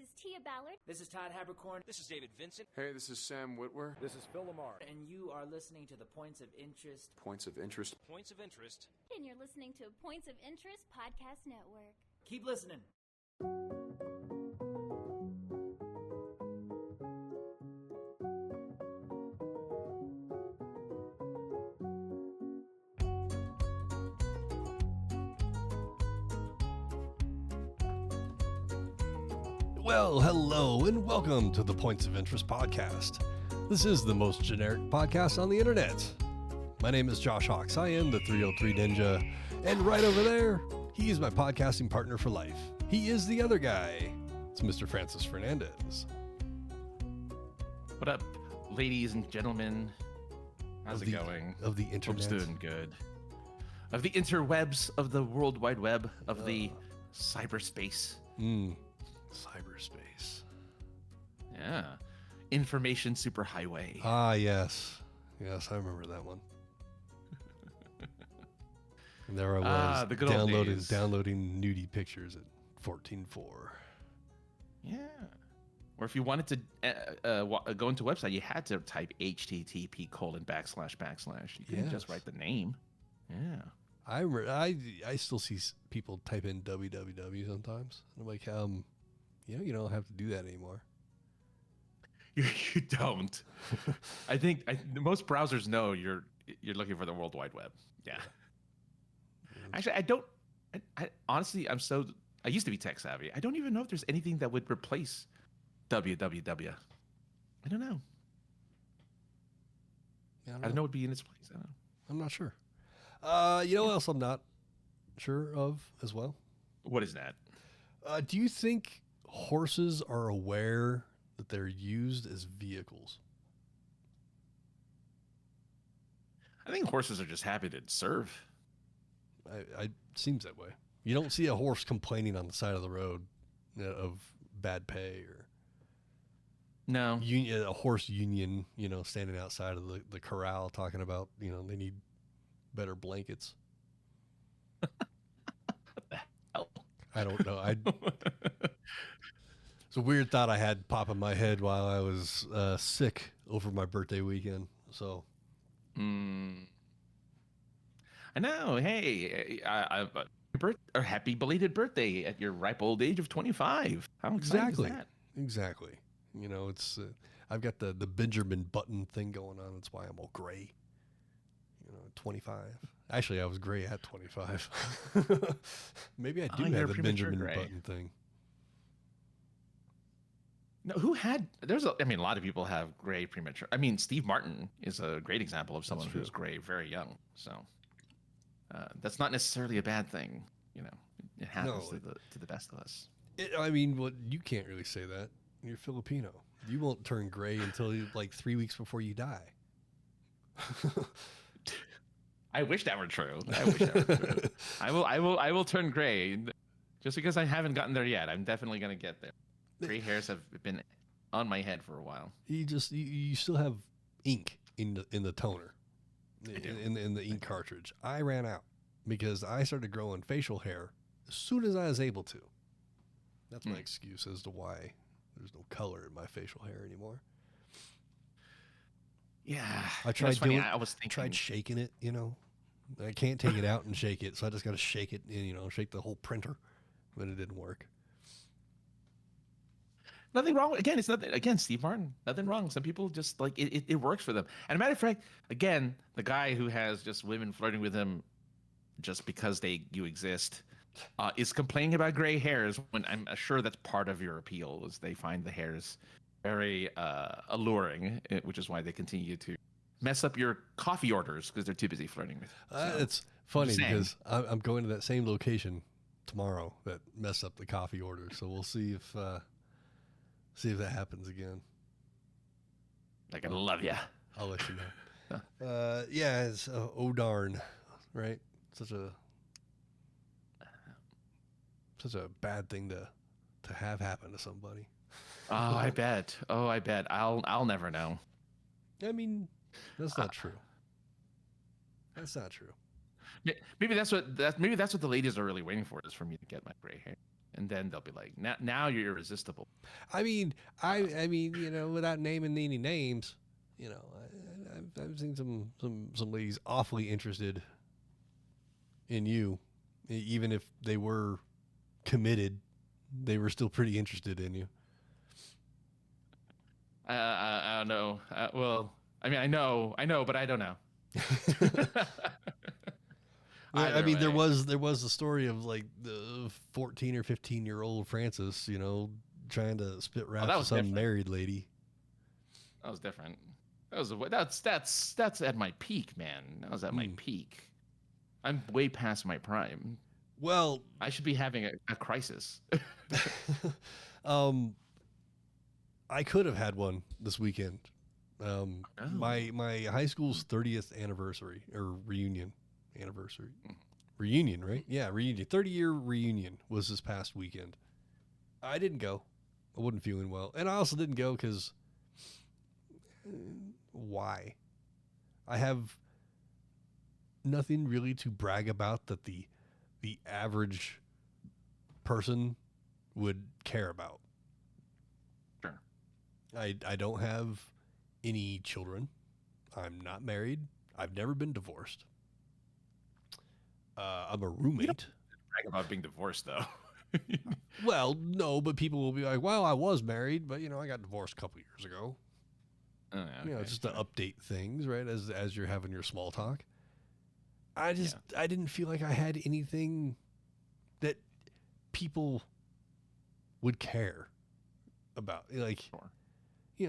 is Tia Ballard. This is Todd Habercorn. This is David Vincent. Hey, this is Sam Whitwer. This is Phil Lamar. And you are listening to the Points of Interest. Points of Interest. Points of Interest. And you're listening to Points of Interest Podcast Network. Keep listening. Well, hello and welcome to the Points of Interest podcast. This is the most generic podcast on the internet. My name is Josh Hawks. I am the 303 Ninja. And right over there, he is my podcasting partner for life. He is the other guy. It's Mr. Francis Fernandez. What up, ladies and gentlemen? How's it going? Of the internet. Hope's doing good. Of the interwebs, of the World Wide Web, of the cyberspace. Cyberspace. Yeah. Information superhighway. Ah, yes. Yes, I remember that one. And there I was the good old days. downloading nudie pictures at 14.4. Yeah. Or if you wanted to go into a website, you had to type http://. You couldn't just write the name. Yeah. I remember, I still see people type in www sometimes. And I'm like, you don't have to do that anymore. You don't. I think most browsers know you're looking for the World Wide Web. Yeah. Actually, I don't. I honestly, I used to be tech savvy. I don't even know if there's anything that would replace www. I don't know. Yeah, I don't know what would be in its place. I don't know. I'm not sure. You know what else I'm not sure of as well? What is that? Do you think horses are aware that they're used as vehicles? I think horses are just happy to serve. It seems that way. You don't see a horse complaining on the side of the road of bad pay or No. a horse union, standing outside of the corral talking about, they need better blankets. What the hell? I don't know. It's a weird thought I had pop in my head while I was sick over my birthday weekend. So, I know. Hey, happy belated birthday at your ripe old age of 25. How exciting is that? Exactly. It's I've got the Benjamin Button thing going on. That's why I'm all gray. 25. Actually, I was gray at 25. Maybe I do have the Benjamin Button thing. No, a lot of people have gray premature. Steve Martin is a great example of someone who's gray very young. So that's not necessarily a bad thing. It happens to the best of us. You can't really say that. You're Filipino. You won't turn gray until like 3 weeks before you die. I wish that were true. I will turn gray. Just because I haven't gotten there yet, I'm definitely going to get there. Gray hairs have been on my head for a while. You still have ink in the toner, in the ink cartridge. I ran out because I started growing facial hair as soon as I was able to. That's my excuse as to why there's no color in my facial hair anymore. Yeah, I tried tried shaking it. I can't take it out and shake it, so I just got to shake it and shake the whole printer, but it didn't work. Nothing wrong. Again, it's nothing. Again, Steve Martin. Nothing wrong. Some people just like it. It works for them. And a matter of fact, again, the guy who has just women flirting with him just because you exist is complaining about gray hairs. When I'm sure that's part of your appeal is they find the hairs very alluring, which is why they continue to mess up your coffee orders because they're too busy flirting with you. So, it's funny because I'm going to that same location tomorrow that messed up the coffee order. So we'll see if that happens again. They're gonna love you. I'll let you know. It's oh darn, right? Such a bad thing to have happen to somebody. Oh, I bet. I'll never know. That's not true. That's not true. Maybe that's what the ladies are really waiting for is for me to get my gray hair. and then they'll be like, now you're irresistible. I mean, without naming any names, I've seen some ladies awfully interested in you, even if they were committed, they were still pretty interested in you. I don't know. Well, I mean, I know, but I don't know. I mean, there was the story of like the 14 or 15-year-old Francis, trying to spit raps with some married lady. That was different. That's at my peak, man. That was at my peak. I'm way past my prime. Well, I should be having a crisis. I could have had one this weekend. My high school's 30th anniversary or reunion anniversary. Reunion, right? Yeah, reunion. 30-year reunion was this past weekend. I didn't go. I wasn't feeling well. And I also didn't go because why? I have nothing really to brag about that the average person would care about. Sure. I don't have any children. I'm not married. I've never been divorced. I'm a roommate. You don't brag about being divorced, though. Well, no, but people will be like, well, I was married, but, I got divorced a couple years ago. Oh, yeah, Just to update things, right, as you're having your small talk. I didn't feel like I had anything that people would care about. Like, sure.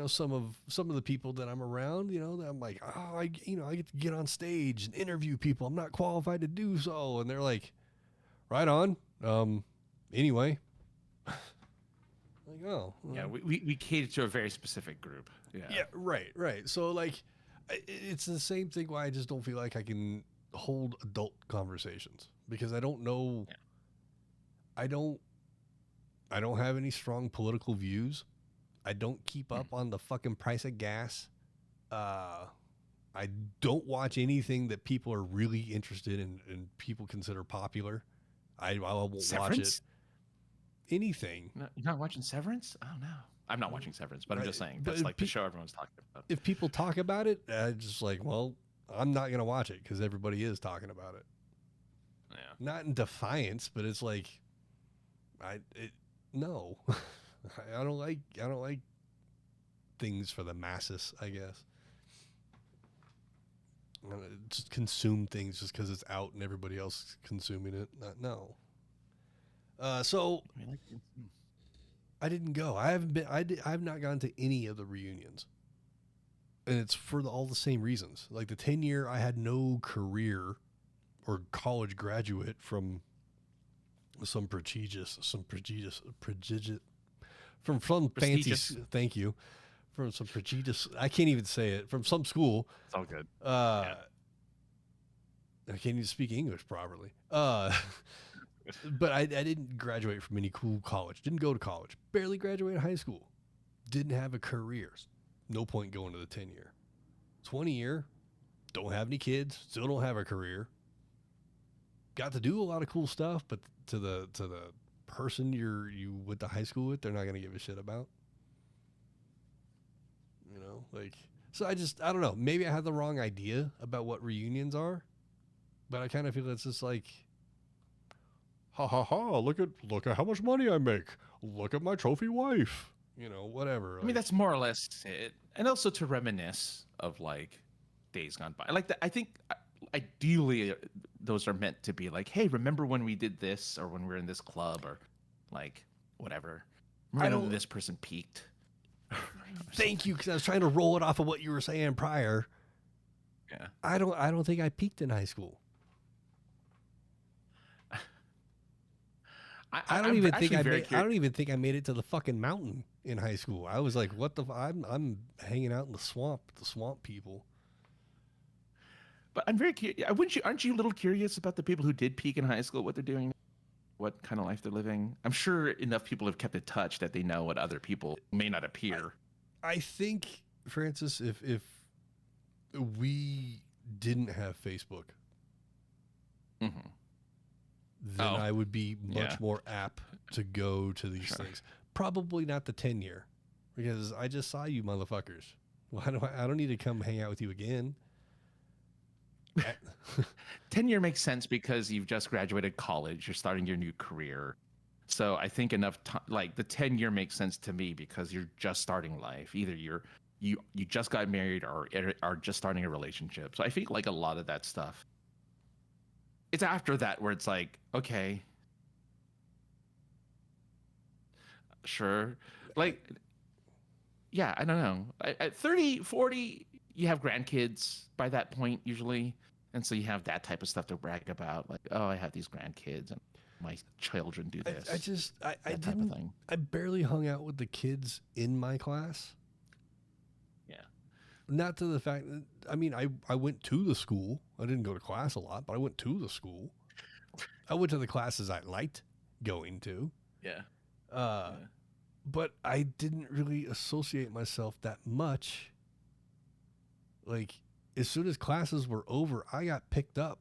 Some of the people that I'm around, that I'm like, oh, I get to get on stage and interview people. I'm not qualified to do so. And they're like, right on. Anyway. Like, oh. Yeah, we cater to a very specific group. Yeah, right. So, like, it's the same thing why I just don't feel like I can hold adult conversations because I don't know. Yeah. I don't have any strong political views. I don't keep up on the fucking price of gas. I don't watch anything that people are really interested in and people consider popular. I won't watch it. Anything. No, you're not watching Severance? Oh, no. I'm not watching Severance, but I'm just saying that's like the show everyone's talking about. If people talk about it, I just like, well, I'm not going to watch it because everybody is talking about it. Yeah. Not in defiance, but it's like, no. I don't like things for the masses, I guess. Just consume things just because it's out and everybody else is consuming it. No. So I didn't go. I've not gone to any of the reunions. And it's for all the same reasons. Like the 10-year, I had no career or college graduate from some prestigious, from some fancy, thank you, from some prestigious, I can't even say it, from some school. It's all good. I can't even speak English properly. But I didn't graduate from any cool college. Didn't go to college. Barely graduated high school. Didn't have a career. No point going to the 10-year. 20-year, don't have any kids. Still don't have a career. Got to do a lot of cool stuff, but to the person you went to high school with, they're not going to give a shit about. So I don't know. Maybe I had the wrong idea about what reunions are, but I kind of feel it's just like, ha ha ha, look at how much money I make. Look at my trophy wife. Whatever. I mean, that's more or less it. And also to reminisce of like days gone by. Like I think ideally those are meant to be like, hey, remember when we did this or when we were in this club or like whatever. Remember when this person peaked. Thank you, because I was trying to roll it off of what you were saying prior. Yeah. I don't think I peaked in high school. I don't even think I made it to the fucking mountain in high school. I was like, what the I'm hanging out in the swamp with the swamp people. But I'm very curious. Aren't you a little curious about the people who did peak in high school, what they're doing, what kind of life they're living? I'm sure enough people have kept in touch that they know what other people may not appear. I think, Francis, if we didn't have Facebook, then I would be much Yeah. more apt to go to these things. Probably not the 10-year, because I just saw you motherfuckers. Why do I don't need to come hang out with you again. 10-year makes sense because you've just graduated college, you're starting your new career. So I think enough time, like the 10-year makes sense to me because you're just starting life. Either you just got married or are just starting a relationship. So I think like a lot of that stuff, it's after that where it's like, okay, sure. Like, yeah, I don't know. At 30, 40, you have grandkids by that point usually. And so you have that type of stuff to brag about. Like, oh, I have these grandkids and my children do this. I barely hung out with the kids in my class. Yeah. Not to the fact that, I mean, I went to the school. I didn't go to class a lot, but I went to the school. I went to the classes I liked going to. Yeah. But I didn't really associate myself that much. Like, as soon as classes were over, I got picked up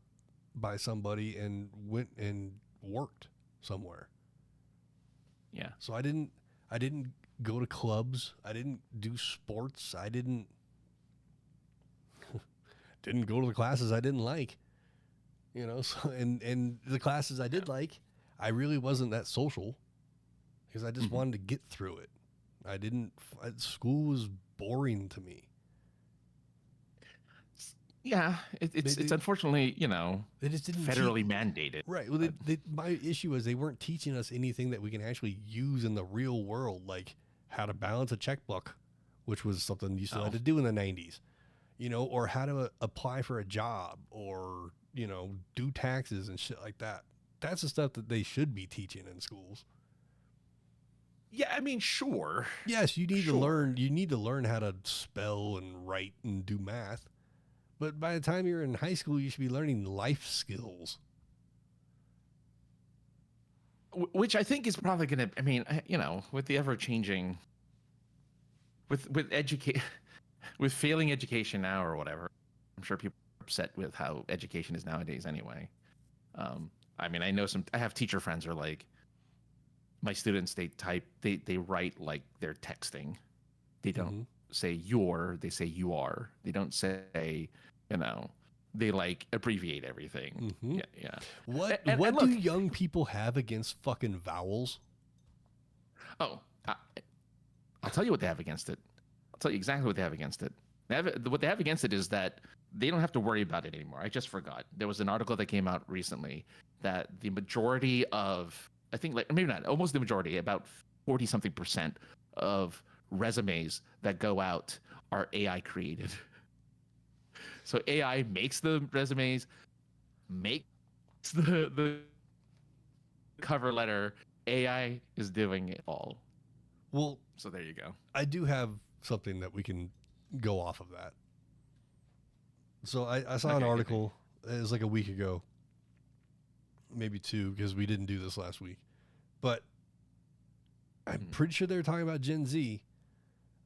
by somebody and went and worked somewhere. Yeah. So I didn't go to clubs. I didn't do sports. I didn't go to the classes I didn't like. You know, so and the classes I did like, I really wasn't that social because I just wanted to get through it. School was boring to me. Yeah, it's unfortunately, you know, they just didn't federally mandated. Right. Well, my issue is they weren't teaching us anything that we can actually use in the real world, like how to balance a checkbook, which was something you still had to do in the 90s, you know, or how to apply for a job or, you know, do taxes and shit like that. That's the stuff that they should be teaching in schools. Yeah, I mean, sure. Yes, you need to learn. You need to learn how to spell and write and do math. But by the time you're in high school, you should be learning life skills. Which I think is probably going to, I mean, you know, with the ever changing, with failing education now or whatever, I'm sure people are upset with how education is nowadays anyway. I mean, I have teacher friends who are like, my students, they write like they're texting. They don't say they say you are. They don't say, you know, they like abbreviate everything. Yeah. What look, do young people have against fucking vowels? Oh, I'll tell you what they have against it. I'll tell you exactly what they have against it. What they have against it is that they don't have to worry about it anymore. I just forgot. There was an article that came out recently that the majority of, I think, like maybe not, almost the majority, about 40-something% of resumes that go out are AI created. So AI makes the resumes, makes the cover letter. AI is doing it all. Well, so there you go. I do have something that we can go off of that. So I saw an article, it was like a week ago, maybe two, because we didn't do this last week. But I'm pretty sure they were talking about Gen Z.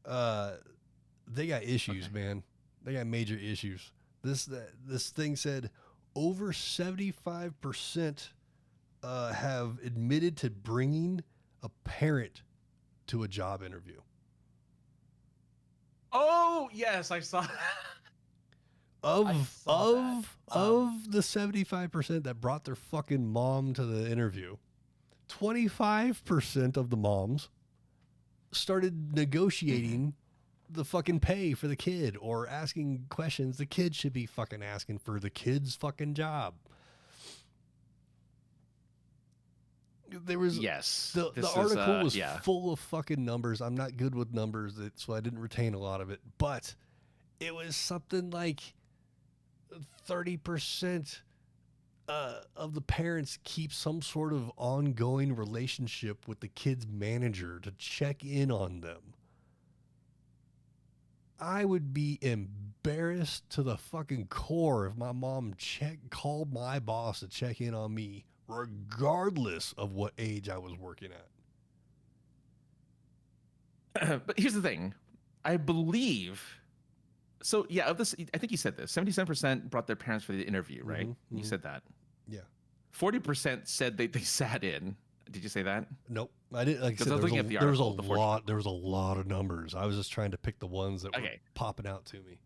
They got issues, man. They got major issues. This thing said over 75% have admitted to bringing a parent to a job interview. Oh yes, I saw. Of the 75% that brought their fucking mom to the interview, 25% of the moms started negotiating the fucking pay for the kid or asking questions the kid should be fucking asking for the kid's fucking job. There was the article was full of fucking numbers. I'm not good with numbers, so I didn't retain a lot of it, but it was something like 30% of the parents keep some sort of ongoing relationship with the kid's manager to check in on them. I would be embarrassed to the fucking core if my mom called my boss to check in on me, regardless of what age I was working at. But here's the thing. I believe... So, yeah, of this, I think you said this. 77% brought their parents for the interview, right? You said that. Yeah. 40% said they sat in. Did you say that? Nope. I didn't. Like I 'Cause said, I was looking at the there was a article, the lot. There was a lot of numbers. I was just trying to pick the ones that were Okay. popping out to me.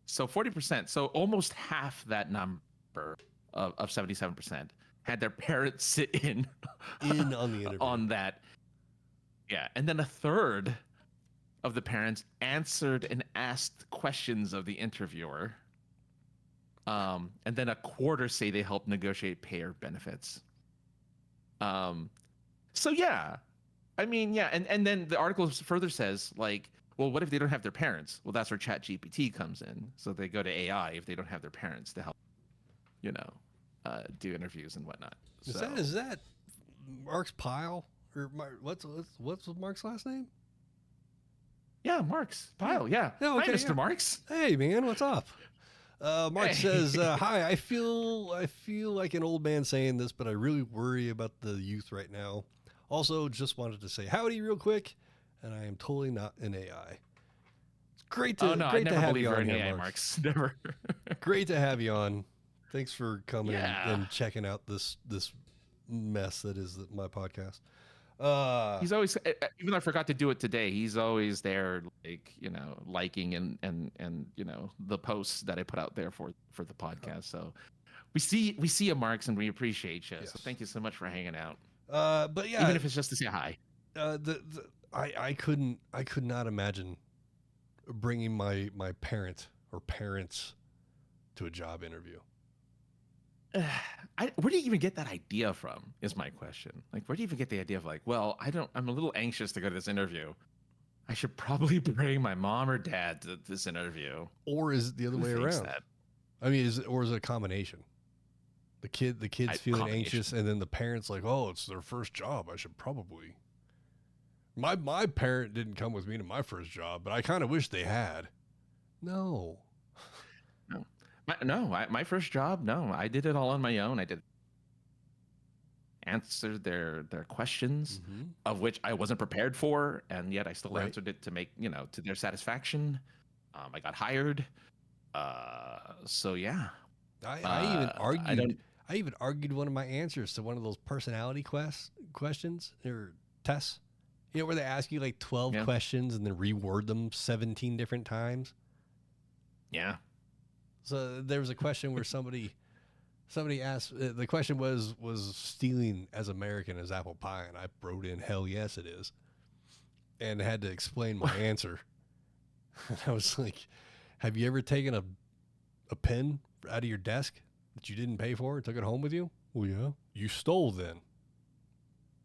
So 40%. So almost half that number of 77% had their parents sit in On the interview. on that. Yeah. And then a third of the parents answered and asked questions of the interviewer. And then a quarter say they helped negotiate pay or benefits. So yeah, I mean, yeah. And then the article further says, like, well, what if they don't have their parents? Well, that's where ChatGPT comes in. So they go to AI if they don't have their parents to help, do interviews and whatnot. Is that Mark's Pile or what's Mark's last name? Yeah, Marks Pile. Yeah. Yeah, okay, Hi, Mr. yeah. Marks. Hey man, what's up? Mark says, "Hi, I feel like an old man saying this, but I really worry about the youth right now. Also, just wanted to say howdy real quick, and I am totally not an AI. It's great to I great to never have believe you you're on an here, AI, Marks. Marks. Never. Great to have you on. Thanks for coming Yeah. and checking out this mess that is my podcast. He's always, even though I forgot to do it today, he's always there, like, liking and the posts that I put out there for the podcast. So we see you, Marks, and we appreciate you. Yes. So thank you so much for hanging out. But yeah, Even if it's just to say hi. I could not imagine bringing my parent or parents to a job interview. Where do you even get that idea from? Is my question. Like, where do you even get the idea of, like, well, I'm a little anxious to go to this interview. I should probably bring my mom or dad to this interview. Or is it the other Who way thinks around? that? I mean, is it a combination? The kid's feeling Combination. anxious, and then the parents like, oh, it's their first job. I should probably. My parent didn't come with me to my first job, but I kind of wish they had. No. My first job, no, I did it all on my own. I did answer their questions, of which I wasn't prepared for, and yet I still Right. answered it to make to their satisfaction. I got hired. So yeah, I even argued one of my answers to one of those personality questions or tests. Where they ask you like 12 Yeah. questions and then reword them 17 different times. yeah. So there was a question where somebody asked, the question was stealing as American as apple pie, and I wrote in, hell yes it is, and had to explain my answer. And I was like, have you ever taken a pen out of your desk that you didn't pay for and took it home with you? Well, yeah. You stole then.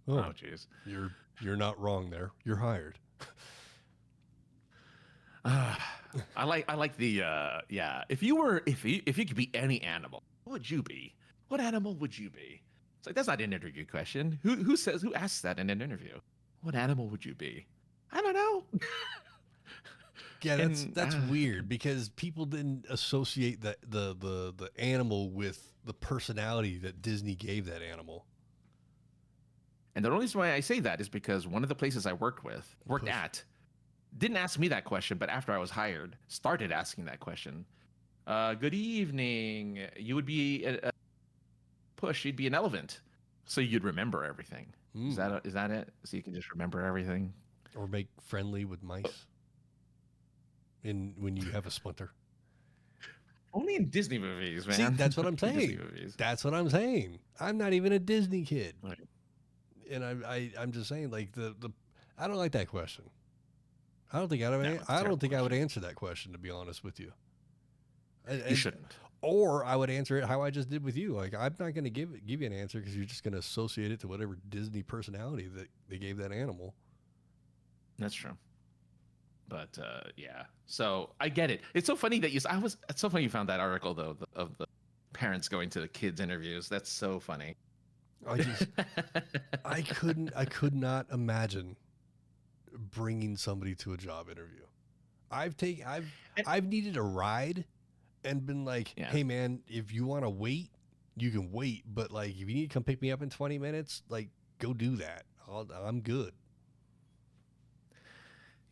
Oh jeez. You're not wrong there. You're hired. I like the yeah. If you could be any animal, what would you be? What animal would you be? It's like, that's not an interview question. Who asks that in an interview? What animal would you be? I don't know. Yeah, that's And, weird because people didn't associate the animal with the personality that Disney gave that animal. And the only reason why I say that is because one of the places I worked at, didn't ask me that question, but after I was hired, started asking that question. Good evening. You would be Push. You'd be an elephant, so you'd remember everything. Is that it? So you can just remember everything, Or make friendly with mice. When you have a splinter. only in Disney movies, man. See, that's what I'm Disney saying. movies. That's what I'm saying. I'm not even a Disney kid, Right. and I'm just saying, like the I don't like that question. I don't think I it's a don't terrible think I would answer that question, to be honest with you. You shouldn't. Or I would answer it how I just did with you. Like, I'm not going to give you an answer because you're just going to associate it to whatever Disney personality that they gave that animal. That's true. But yeah, so I get it. It's so funny that it's so funny you found that article though of the parents going to the kids' interviews. That's so funny. I could not imagine bringing somebody to a job interview. I've needed a ride and been like, Yeah. hey man, if you want to wait, you can wait. But like, if you need to come pick me up in 20 minutes, like, go do that. I'm good.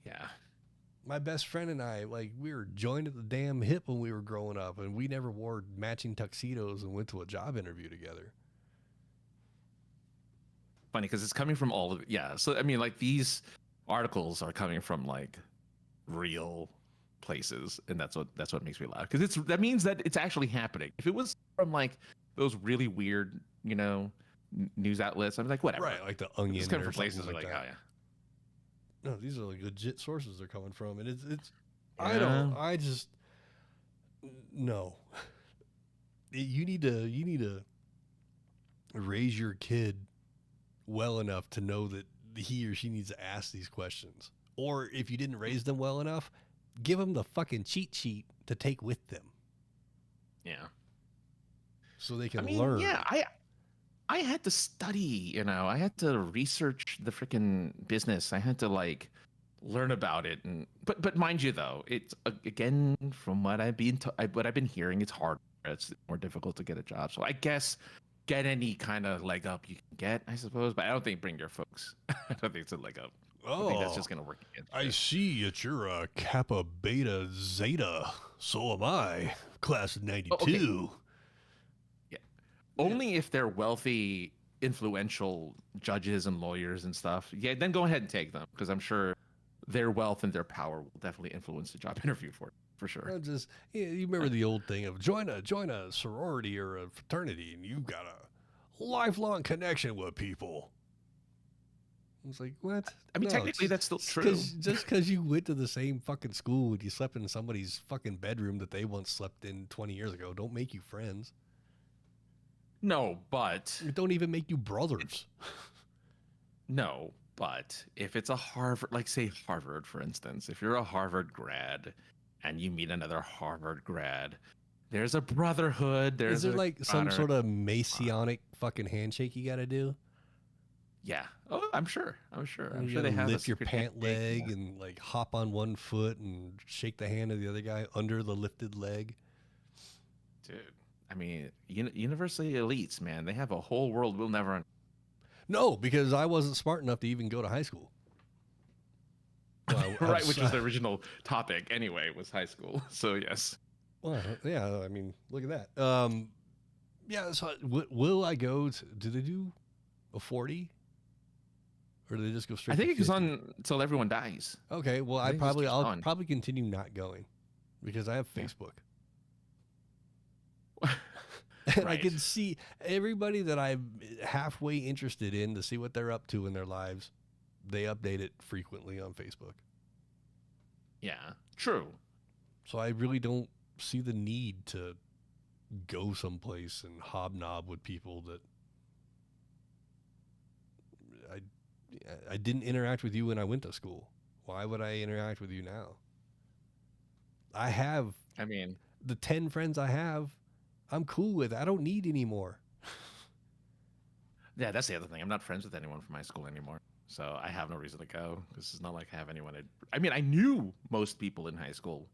Yeah. My best friend and I, like, we were joined at the damn hip when we were growing up, and we never wore matching tuxedos and went to a job interview together. Funny because it's coming from all of so I mean, like, these articles are coming from like real places, and that's what makes me laugh, because that means that it's actually happening. If it was from like those really weird, news outlets, I'm like, whatever, Right, like the Onion. it's coming or from places something like, that. oh yeah. No, these are like legit sources they're coming from, and it's Yeah. no. You need to raise your kid well enough to know that he or she needs to ask these questions. Or if you didn't raise them well enough, give them the fucking cheat sheet to take with them Yeah. so they can I mean, learn. yeah, I had to study, I had to research the freaking business. I had to like learn about it, but mind you, though, it's again, from what I've been hearing, it's hard. It's more difficult to get a job. So I guess get any kind of leg up you can get, I suppose. But I don't think bring your folks. I don't think it's a leg up. I think that's just gonna work against I you. see that you're a Kappa Beta Zeta. So am I. Class of 92. okay. Only if they're wealthy, influential judges and lawyers and stuff. Yeah, then go ahead and take them, because I'm sure their wealth and their power will definitely influence the job interview for sure. You remember the old thing of join a sorority or a fraternity, and you've got a lifelong connection with people. It's like, what? I mean, No, technically, that's still true. Just because you went to the same fucking school and you slept in somebody's fucking bedroom that they once slept in 20 years ago, don't make you friends. No, but It don't even make you brothers. No, but if it's a Harvard, like say Harvard, for instance, if you're a Harvard grad and you meet another Harvard grad, there's a brotherhood. Is there a like some honor. sort of Masonic fucking handshake you got to do? Yeah. Oh, I'm sure. I'm sure You they gotta have a lift your secret pant handshake. leg and like hop on one foot and shake the hand of the other guy under the lifted leg. Dude, I mean, university elites, man, they have a whole world we'll never. No, because I wasn't smart enough to even go to high school. Well, Right, which was the original topic anyway, was high school. So yes. Well, yeah, I mean, look at that. Yeah, so will I go to, do they do a 40? Or do they just go straight I think to it goes 50? on until everyone dies. Okay, well, I think it just keeps I'll going. probably continue not going because I have Yeah. Facebook. And I Right. can see everybody that I'm halfway interested in to see what they're up to in their lives. They update it frequently on Facebook. Yeah, true. So I really don't see the need to go someplace and hobnob with people that I didn't interact with you when I went to school. Why would I interact with you now? I have I mean, the 10 friends I have, I'm cool with. I don't need any more. yeah, that's the other thing. I'm not friends with anyone from high school anymore, so I have no reason to go. This is not like I have anyone. I mean, I knew most people in high school,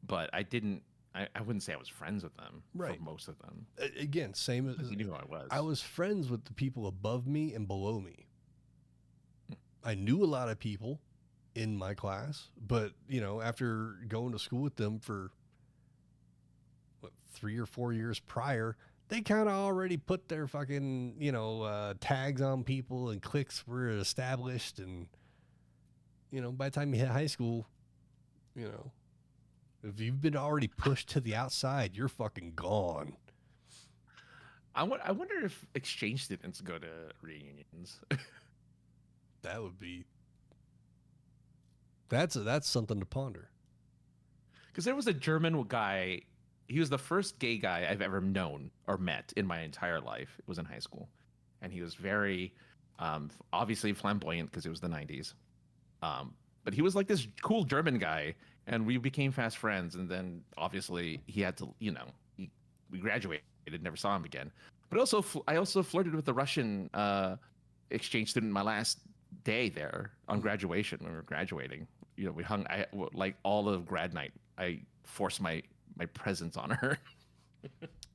but I didn't. I wouldn't say I was friends with them. Right. For most of them, Again, same as you knew who I was. I was friends with the people above me and below me. I knew a lot of people in my class, but after going to school with them for 3 or 4 years prior, they kind of already put their fucking, tags on people and cliques were established. And, by the time you hit high school, if you've been already pushed to the outside, you're fucking gone. I wonder if exchange students go to reunions. That would be, that's something to ponder. Because there was a German guy. He was the first gay guy I've ever known or met in my entire life. It was in high school. And he was very, obviously flamboyant because it was the 90s. But he was like this cool German guy. And we became fast friends. And then obviously he had to, we graduated, never saw him again. But I also flirted with the Russian exchange student my last day there on graduation when we were graduating. We hung, like all of grad night, I forced my presence on her.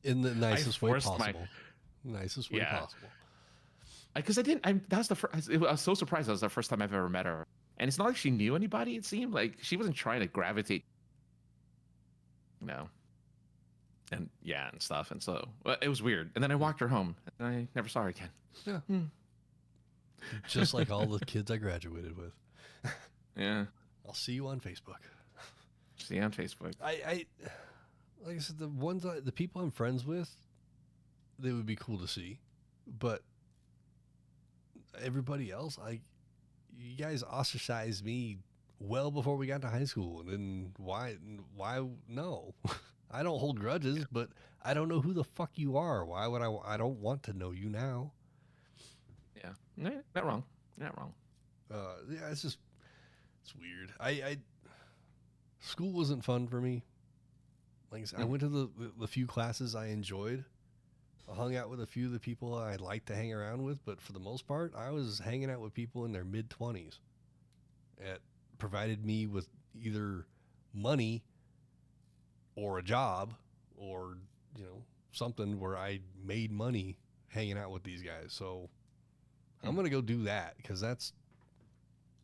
In the nicest way forced possible. Nicest way Yeah. possible. Because I was so surprised. That was the first time I've ever met her. And it's not like she knew anybody. It seemed like she wasn't trying to gravitate, you know, and stuff. And so it was weird. And then I walked her home, and I never saw her again. Yeah. Just like all the kids I graduated with. Yeah. I'll see you on Facebook. See you on Facebook. I like I said, the people I'm friends with, they would be cool to see, but everybody else, you guys ostracized me well before we got to high school, and then why no? I don't hold grudges, but I don't know who the fuck you are. Why would I don't want to know you now. Yeah, not wrong. Not wrong. Yeah, it's weird. School wasn't fun for me. Like I said, I went to the few classes I enjoyed. I hung out with a few of the people I'd like to hang around with, but for the most part, I was hanging out with people in their mid-20s. It provided me with either money or a job or, something where I made money hanging out with these guys. So I'm going to go do that because that's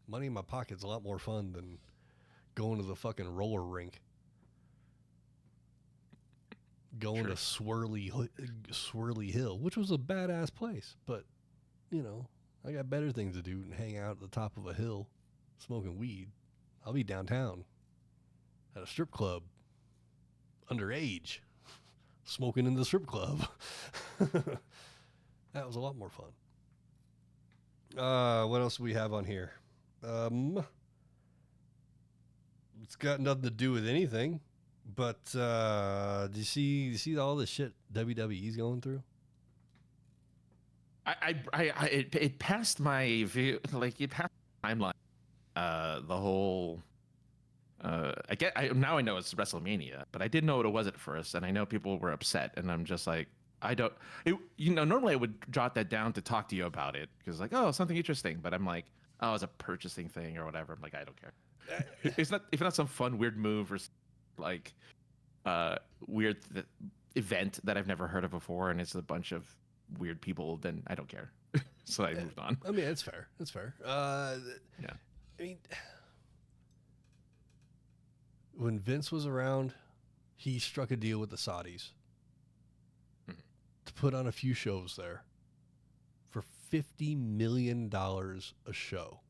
money in my pocket's a lot more fun than going to the fucking roller rink. Going to Swirly Hill, which was a badass place, but I got better things to do than hang out at the top of a hill smoking weed. I'll be downtown at a strip club, underage, smoking in the strip club. That was a lot more fun. What else do we have on here? It's got nothing to do with anything. But do you see all the shit WWE's going through? It passed my view, like it passed my timeline. The whole now I know it's WrestleMania, but I didn't know what it was at first, and I know people were upset, and I'm just like, normally I would jot that down to talk to you about it because like, oh, something interesting, but I'm like, oh, it's a purchasing thing or whatever. I'm like, I don't care. It's not some fun weird move or like weird event that I've never heard of before, and it's a bunch of weird people, then I don't care. So I moved on. I mean, it's fair. It's fair. Yeah. I mean, when Vince was around, he struck a deal with the Saudis to put on a few shows there for $50 million a show.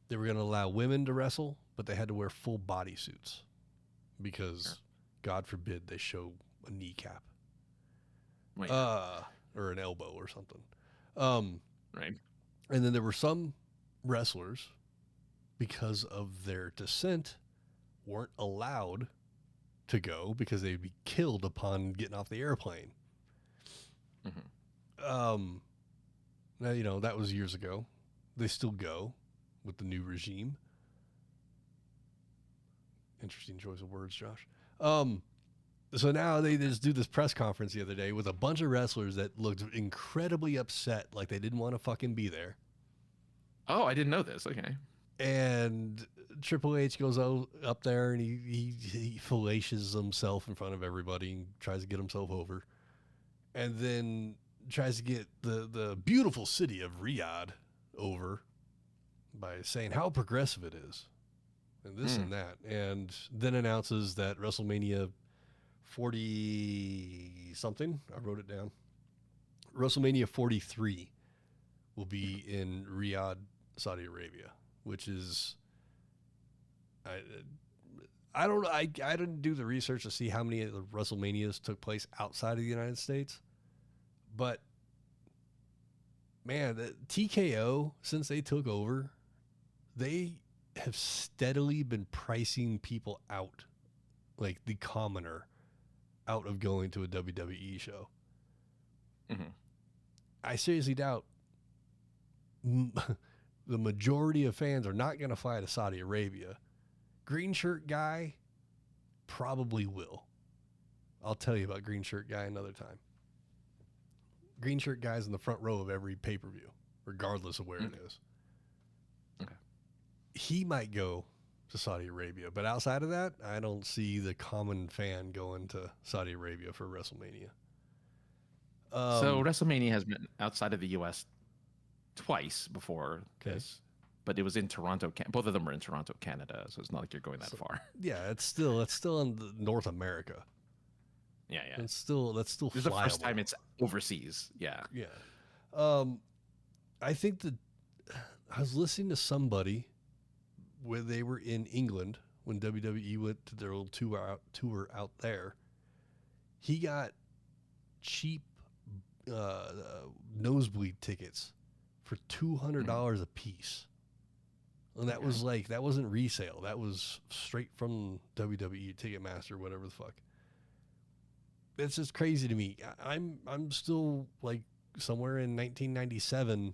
They were going to allow women to wrestle, but they had to wear full bodysuits because, God forbid, they show a kneecap or an elbow or something. Right. And then there were some wrestlers, because of their descent, weren't allowed to go because they'd be killed upon getting off the airplane. Now, that was years ago. They still go with the new regime. Interesting choice of words, Josh. So now they just do this press conference the other day with a bunch of wrestlers that looked incredibly upset, like they didn't want to fucking be there. Oh, I didn't know this. Okay. And Triple H goes up there and he fallacious himself in front of everybody and tries to get himself over. And then tries to get the beautiful city of Riyadh over by saying how progressive it is. And this and that. And then announces that WrestleMania 40-something, I wrote it down, WrestleMania 43 will be in Riyadh, Saudi Arabia, which is, I don't know, I didn't do the research to see how many of the WrestleManias took place outside of the United States, but man, the TKO, since they took over, they have steadily been pricing people out, like the commoner, out of going to a WWE show. I seriously doubt the majority of fans are not going to fly to Saudi Arabia. Green shirt guy probably will. I'll tell you about green shirt guy another time. Green shirt guy's in the front row of every pay-per-view, regardless of where it is. Okay. He might go to Saudi Arabia, but outside of that, I don't see the common fan going to Saudi Arabia for WrestleMania. So WrestleMania has been outside of the U.S. twice before Okay. this, but it was in Toronto. Both of them were in Toronto, Canada, so it's not like you're going that far. Yeah, it's still in the North America. Yeah, yeah. That's still This is the first time it's overseas. Yeah. Yeah. I think that I was listening to somebody where they were in England when WWE went to their little tour out there. He got cheap nosebleed tickets for $200 a piece. And that was that wasn't resale. That was straight from WWE Ticketmaster, whatever the fuck. It's just crazy to me. I'm still like somewhere in 1997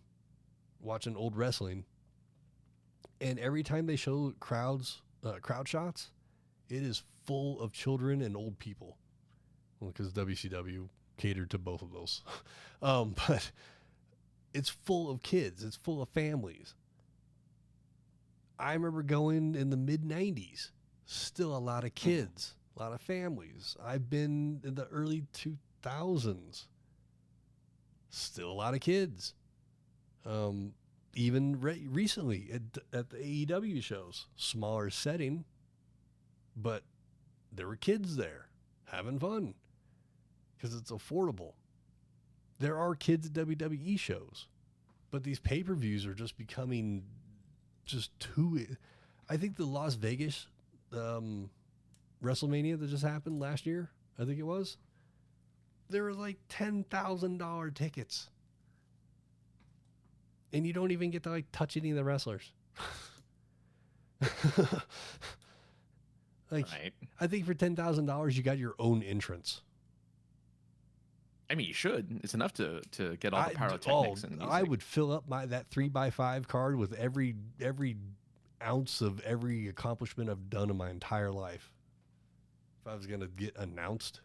watching old wrestling, and every time they show crowd shots, it is full of children and old people. Well, because WCW catered to both of those, but it's full of kids. It's full of families. I remember going in the mid 90s, still a lot of kids, a lot of families. I've been in the early 2000s, still a lot of kids. Even recently at the AEW shows, smaller setting, but there were kids there having fun because it's affordable. There are kids at WWE shows, but these pay-per-views are just becoming just too. I think the Las Vegas WrestleMania that just happened last year, I think it was, there were like $10,000 tickets. And you don't even get to like touch any of the wrestlers. Like, Right. I think for $10,000 you got your own entrance. I mean, you should. It's enough to get all the pyrotechnics and music. I would fill up that 3x5 card with every ounce of every accomplishment I've done in my entire life. If I was gonna get announced.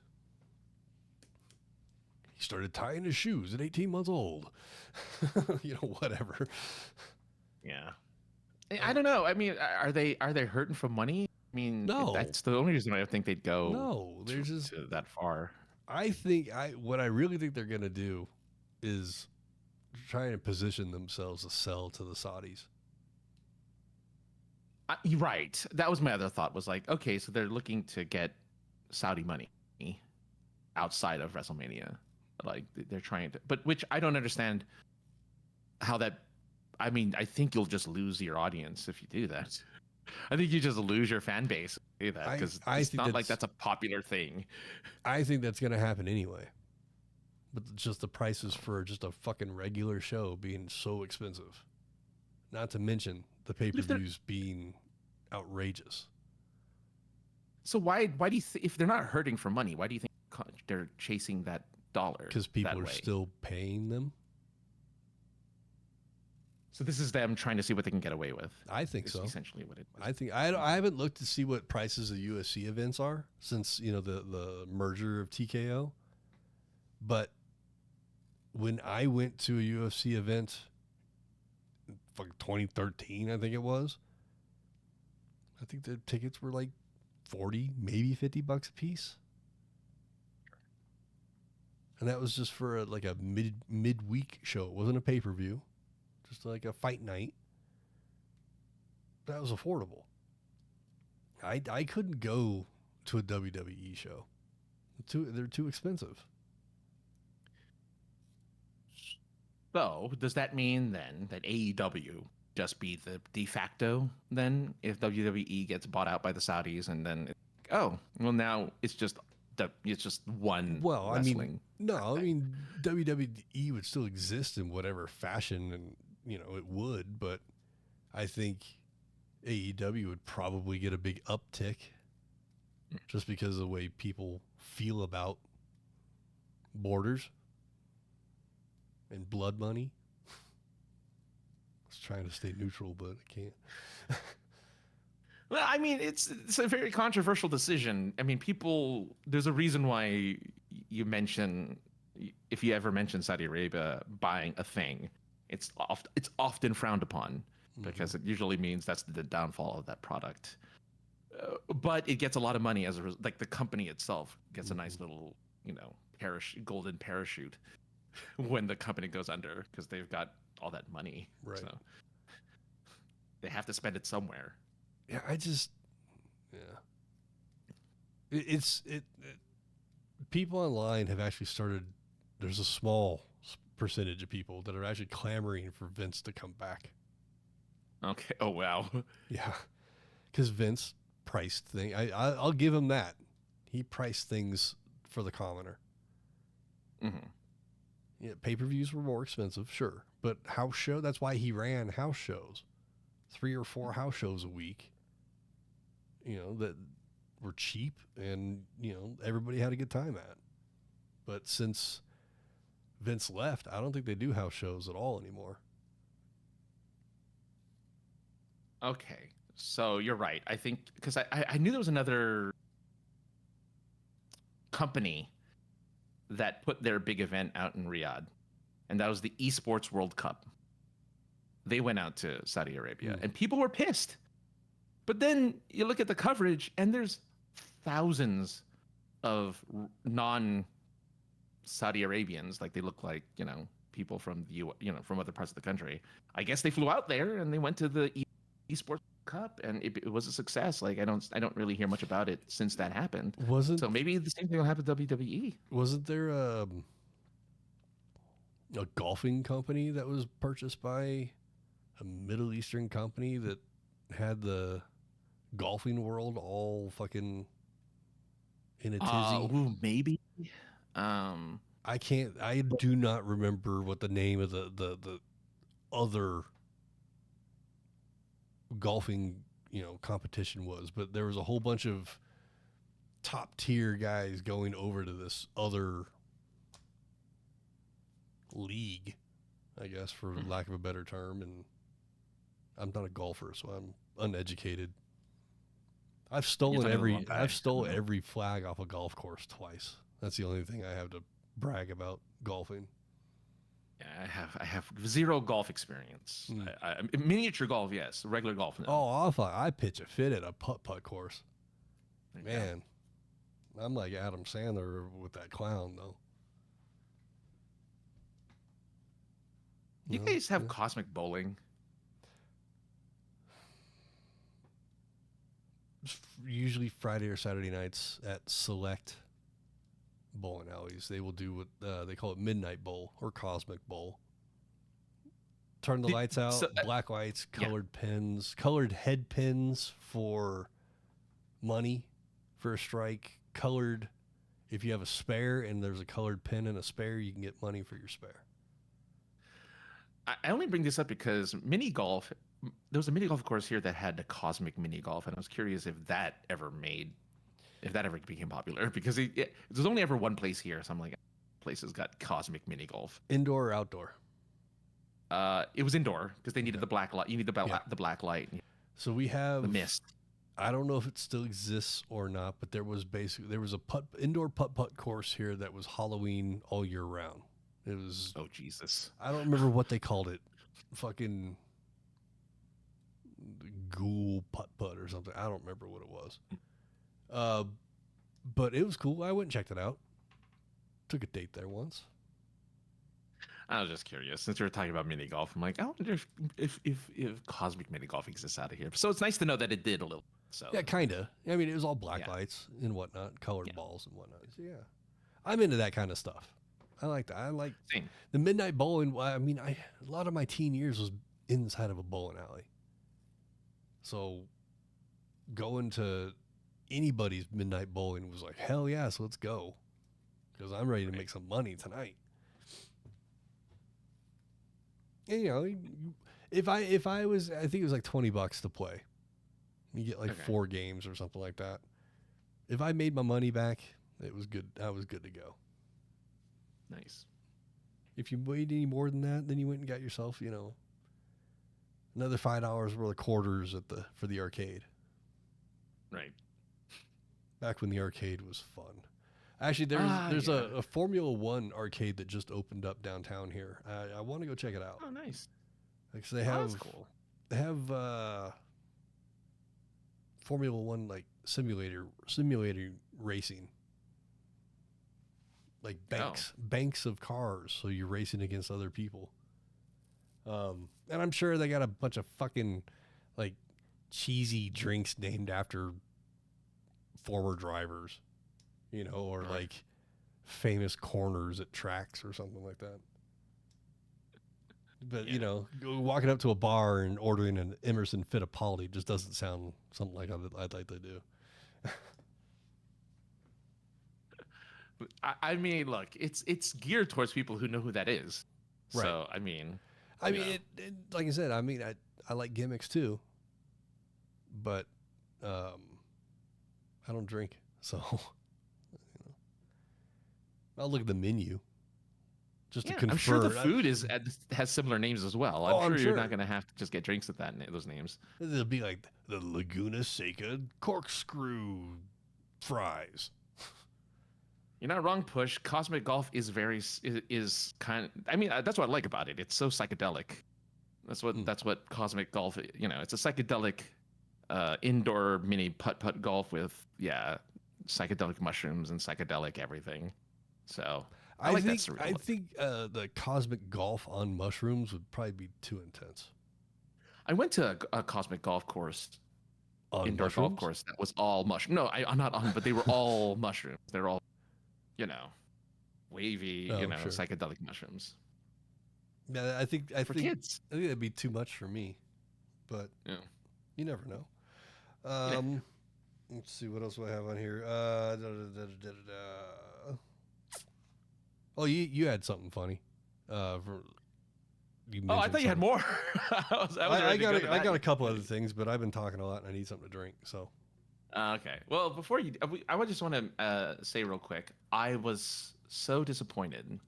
He started tying his shoes at 18 months old. Whatever. Yeah. I don't know. I mean, are they hurting for money? I mean, No. That's the only reason I think they'd go No, there's just to that far. I think what I really think they're gonna do is trying to position themselves to sell to the Saudis. You're right. That was my other thought. Was like, okay, so they're looking to get Saudi money outside of WrestleMania. Like they're trying to, but which I don't understand how that. I mean, I think you'll just lose your audience if you do that. I think you just lose your fan base if you do that because it's not like that's a popular thing. I think that's going to happen anyway. But just the prices for just a fucking regular show being so expensive. Not to mention the pay-per-views being outrageous. So why do you if they're not hurting for money, why do you think they're chasing that dollar? Because people are still paying them. So this is them trying to see what they can get away with. I think so. Essentially what it was. I think I haven't looked to see what prices of UFC events are since the merger of TKO. But when I went to a UFC event, fucking 2013, I think it was. I think the tickets were like 40, maybe $50 a piece. And that was just for a midweek show. It wasn't a pay-per-view. Just like a fight night. That was affordable. I couldn't go to a WWE show. They're too expensive. So does that mean then that AEW just be the de facto then if WWE gets bought out by the Saudis and then now it's just one wrestling. I mean WWE would still exist in whatever fashion and it would, but I think AEW would probably get a big uptick just because of the way people feel about borders and blood money. I was trying to stay neutral, but I can't. Well, I mean, it's a very controversial decision. I mean, there's a reason why if you ever mention Saudi Arabia buying a thing, it's often frowned upon because it usually means that's the downfall of that product. But it gets a lot of money as a result. Like the company itself gets a nice little, golden parachute when the company goes under because they've got all that money. Right. So they have to spend it somewhere. Yeah, people online have actually started. There's a small percentage of people that are actually clamoring for Vince to come back. Okay. Oh wow. Yeah, because Vince priced things. I'll give him that. He priced things for the commoner. Mm-hmm. Yeah, pay-per-views were more expensive, sure, but house show. That's why he ran house shows, 3 or 4 house shows a week. That were cheap and everybody had a good time at. But since Vince left, I don't think they do house shows at all anymore. Okay. So you're right. I think because I knew there was another company that put their big event out in Riyadh, and that was the Esports World Cup. They went out to Saudi Arabia, and people were pissed. But then you look at the coverage, and there's thousands of non-Saudi Arabians. Like they look like people from the from other parts of the country. I guess they flew out there and they went to the Esports Cup, and it was a success. Like I don't really hear much about it since that happened. So maybe the same thing will happen to WWE. Wasn't there a golfing company that was purchased by a Middle Eastern company that had the golfing world all fucking in a tizzy? Maybe. I do not remember what the name of the other golfing competition was, but there was a whole bunch of top tier guys going over to this other league, I guess, for lack of a better term. And I'm not a golfer, so I'm uneducated. I've stolen every flag off a golf course twice. That's the only thing I have to brag about golfing. Yeah, I have zero golf experience. Miniature golf, yes. Regular golf, no. Oh, I pitch a fit at a putt course. Man, I'm like Adam Sandler with that clown, though. You guys have cosmic bowling? Usually Friday or Saturday nights at select bowling alleys. They will do what they call it midnight bowl or cosmic bowl. Turn the lights out, black lights, colored pins, colored head pins for money for a strike, colored. If you have a spare and there's a colored pin in a spare, you can get money for your spare. I only bring this up because mini golf, there was a mini golf course here that had the cosmic mini golf, and I was curious if that ever became popular, because there's only ever one place here, so I'm like, places got cosmic mini golf. Indoor or outdoor? It was indoor because they needed the black light. You need the black light. So we have the mist. I don't know if it still exists or not, but there was a indoor putt course here that was Halloween all year round. It was, oh Jesus, I don't remember what they called it, fucking ghoul putt or something. I don't remember what it was. But it was cool. I went and checked it out. Took a date there once. I was just curious, since we were talking about mini golf. I'm like, I wonder if cosmic mini golf exists out of here. So it's nice to know that it did a little. So yeah, kind of. I mean, it was all black lights and whatnot, colored balls and whatnot. So yeah, I'm into that kind of stuff. I like that. I like the midnight bowling. I mean, a lot of my teen years was inside of a bowling alley. So going to anybody's midnight bowling was like, hell yes, let's go, because I'm ready to make some money tonight. And, if I was, I think it was like $20 to play. You get like 4 games or something like that. If I made my money back, it was good. I was good to go. Nice. If you made any more than that, then you went and got yourself, another $5 worth of quarters for the arcade. Right. Back when the arcade was fun. Actually, there's a Formula One arcade that just opened up downtown here. I want to go check it out. Oh, nice. Because they have Formula One like simulator racing. Like banks of cars, so you're racing against other people. And I'm sure they got a bunch of fucking like cheesy drinks named after former drivers, or like famous corners at tracks or something like that. But, walking up to a bar and ordering an Emerson Fittipaldi just doesn't sound something like I'd like to do. I mean, look, it's geared towards people who know who that is. Right. So, I mean, like I said, I like gimmicks too, but I don't drink, so I'll look at the menu just to confirm. I'm sure the food has similar names as well. I'm sure you're not going to have to just get drinks at those names. It'll be like the Laguna Seca corkscrew fries. You're not wrong, Push. Cosmic Golf is that's what I like about it. It's so psychedelic. That's what Cosmic Golf, it's a psychedelic indoor mini putt-putt golf with, psychedelic mushrooms and psychedelic everything. So I think the Cosmic Golf on mushrooms would probably be too intense. I went to a Cosmic Golf course, indoor mushrooms? golf course that was all mushroom. No, I'm not on, but they were all mushrooms. They're all, wavy, sure. psychedelic mushrooms. Yeah, I think kids. I think that'd be too much for me, but you never know. Let's see, what else do I have on here? Oh, you had something funny. I thought you had more. I got a couple other things, but I've been talking a lot and I need something to drink. So. Okay. Well, before I just want to say real quick, I was so disappointed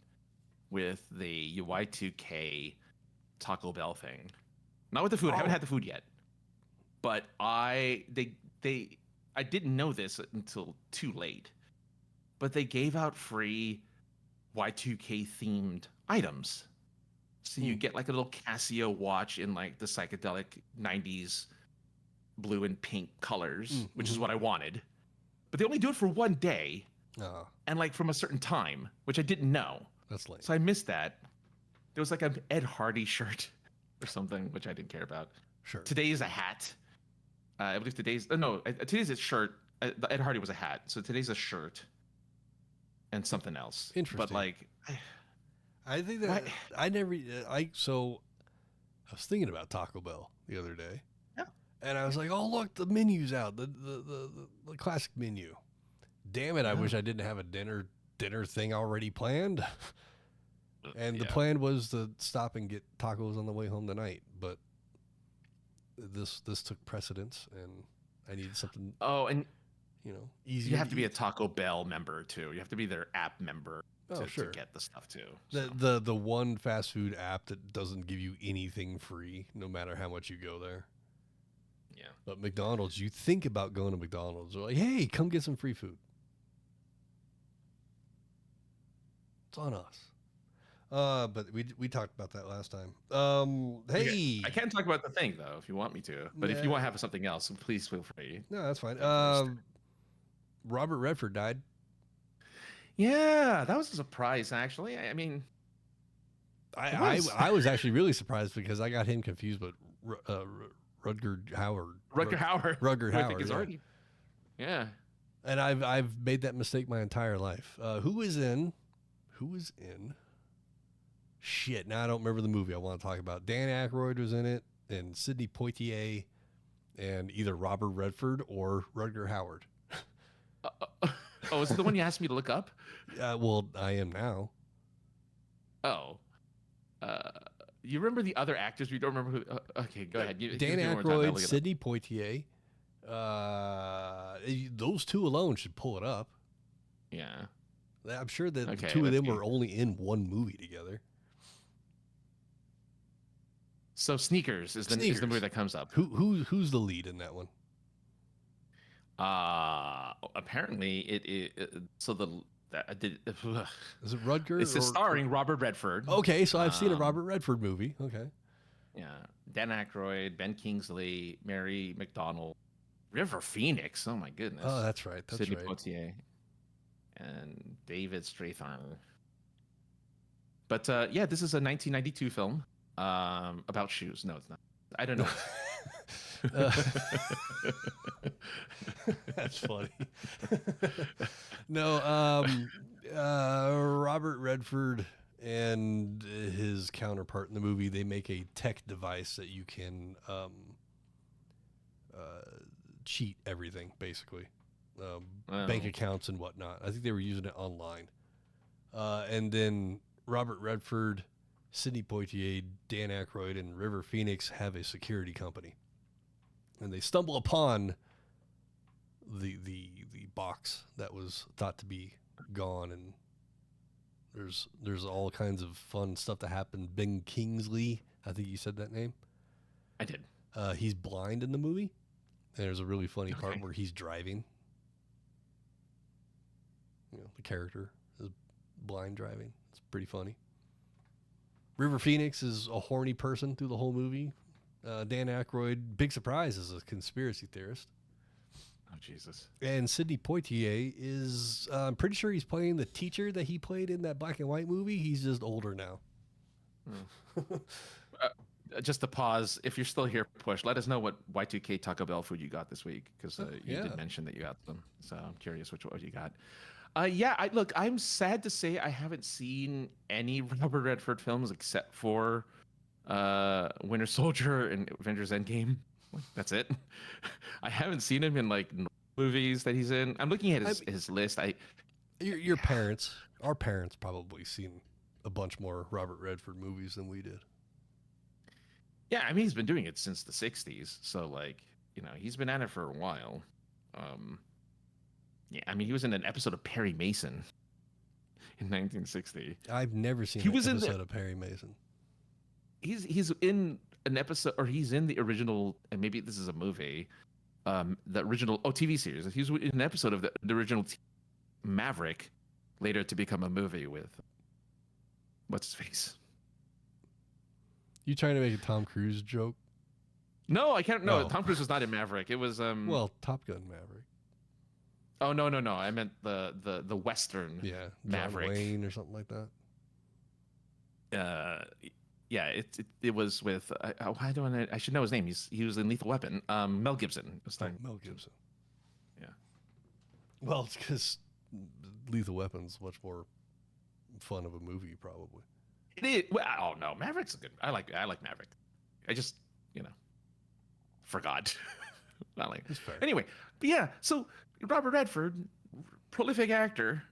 with the Y2K Taco Bell thing. Not with the food. I haven't had the food yet. But I didn't know this until too late. But they gave out free Y2K themed items. So you get like a little Casio watch in like the psychedelic 90s blue and pink colors, which is what I wanted. But they only do it for one day and like from a certain time, which I didn't know. That's lame. So I missed that. There was like an Ed Hardy shirt or something, which I didn't care about. Sure. Today is a hat. I believe today's a shirt. The Ed Hardy was a hat. So today's a shirt and something else. Interesting. But like, I think that I was thinking about Taco Bell the other day. Yeah. And I was like, oh, look, the menu's out. The classic menu. Damn it. I wish I didn't have a dinner thing already planned. And the plan was to stop and get tacos on the way home tonight, but this took precedence, and I needed something. Oh, and easier. You have to be a Taco Bell member too. You have to be their app member to get the stuff too. So. The one fast food app that doesn't give you anything free, no matter how much you go there. Yeah. But McDonald's, you think about going to McDonald's, they're like, hey, come get some free food. It's on us. But we talked about that last time. Hey, okay. I can talk about the thing though if you want me to. But if you want to have something else, please feel free. No, that's fine. Robert Redford died. Yeah, that was a surprise actually. I mean, I was actually really surprised because I got him confused with Rutger Hauer. Rutger Hauer. Already. Yeah. And I've made that mistake my entire life. Who is in? Shit, now I don't remember the movie I want to talk about. Dan Aykroyd was in it, and Sidney Poitier, and either Robert Redford or Rutger Hauer. Is it the one you asked me to look up? Well, I am now. Oh. You remember the other actors? You don't remember who? Okay, go ahead. Dan Aykroyd, Sidney Poitier. Those two alone should pull it up. Yeah. I'm sure that the two of them were only in one movie together. So Sneakers is the movie that comes up. Who's the lead in that one? Apparently it is it Rutger? It's starring Robert Redford. Okay, so I've seen a Robert Redford movie. Okay. Yeah, Dan Aykroyd, Ben Kingsley, Mary McDonnell, River Phoenix. Oh my goodness. Oh, that's right. Sidney Poitier, and David Strathairn. But this is a 1992 film. About shoes. No, it's not. I don't know. That's funny. No, Robert Redford and his counterpart in the movie, they make a tech device that you can cheat everything, basically. Bank accounts and whatnot. I think they were using it online. And then Robert Redford, Sidney Poitier, Dan Aykroyd, and River Phoenix have a security company. And they stumble upon the box that was thought to be gone, and there's all kinds of fun stuff that happened. Ben Kingsley, I think you said that name. I did. He's blind in the movie, and there's a really funny part where he's driving. The character is blind driving. It's pretty funny. River Phoenix is a horny person through the whole movie. Dan Aykroyd, big surprise, is a conspiracy theorist. Oh, Jesus. And Sidney Poitier is, I'm pretty sure he's playing the teacher that he played in that black and white movie. He's just older now. Just to pause, if you're still here, Push, let us know what Y2K Taco Bell food you got this week, because you did mention that you got them. So I'm curious what you got. Look, I'm sad to say I haven't seen any Robert Redford films except for Winter Soldier and Avengers Endgame. That's it. I haven't seen him in movies that he's in. I'm looking at his list. Your parents, our parents, probably seen a bunch more Robert Redford movies than we did. Yeah, I mean, he's been doing it since the 60s. So, he's been at it for a while. Yeah, I mean, he was in an episode of Perry Mason in 1960. I've never seen an episode of Perry Mason. He's in an episode, or he's in the original, and maybe this is a movie, the original TV series. He's in an episode of the original Maverick, later to become a movie with what's his face. You trying to make a Tom Cruise joke? No, I can't. No, Tom Cruise was not in Maverick. It was Top Gun Maverick. Oh no! I meant the Western. Yeah, Maverick. John Wayne or something like that. Yeah, it was with. I should know his name. He was in Lethal Weapon. Mel Gibson. Mel Gibson. Yeah. Well, it's because Lethal Weapon's much more fun of a movie, probably. It is. Well, oh no, Maverick's good. I like Maverick. I just forgot. Not like. That's fair. Anyway, but yeah. So Robert Redford, prolific actor.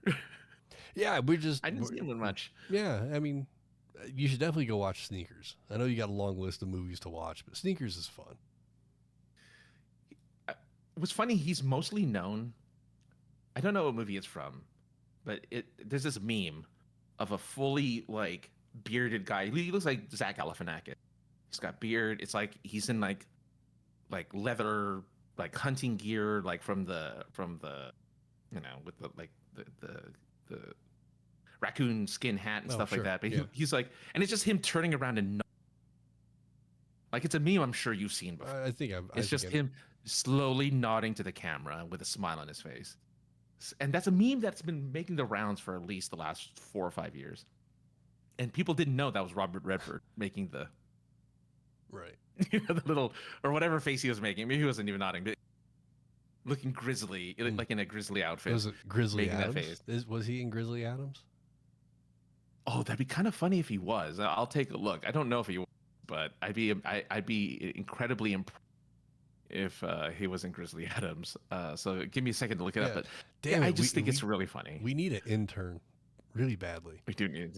Yeah, I didn't see him in much. Yeah, I mean, you should definitely go watch Sneakers. I know you got a long list of movies to watch, but Sneakers is fun. What's funny, he's mostly known. I don't know what movie it's from, but there's this meme of a fully bearded guy. He looks like Zach Galifianakis. He's got beard. It's like he's in like leather hunting gear, from the with the raccoon skin hat and stuff like that. But he's and it's just him turning around and it's a meme I'm sure you've seen before. I think it's just him slowly nodding to the camera with a smile on his face. And that's a meme that's been making the rounds for at least the last 4 or 5 years. And people didn't know that was Robert Redford making the right. The little or whatever face he was making. Maybe he wasn't even nodding, but looking grisly, like in a Grizzly outfit. Was it Grizzly Adams? That face. Was he in Grizzly Adams? Oh, that'd be kind of funny if he was. I'll take a look. I don't know if he was, but I'd be incredibly impressed if he was in Grizzly Adams. So give me a second to look it up. But damn, I just think it's really funny. We need an intern really badly. We do need an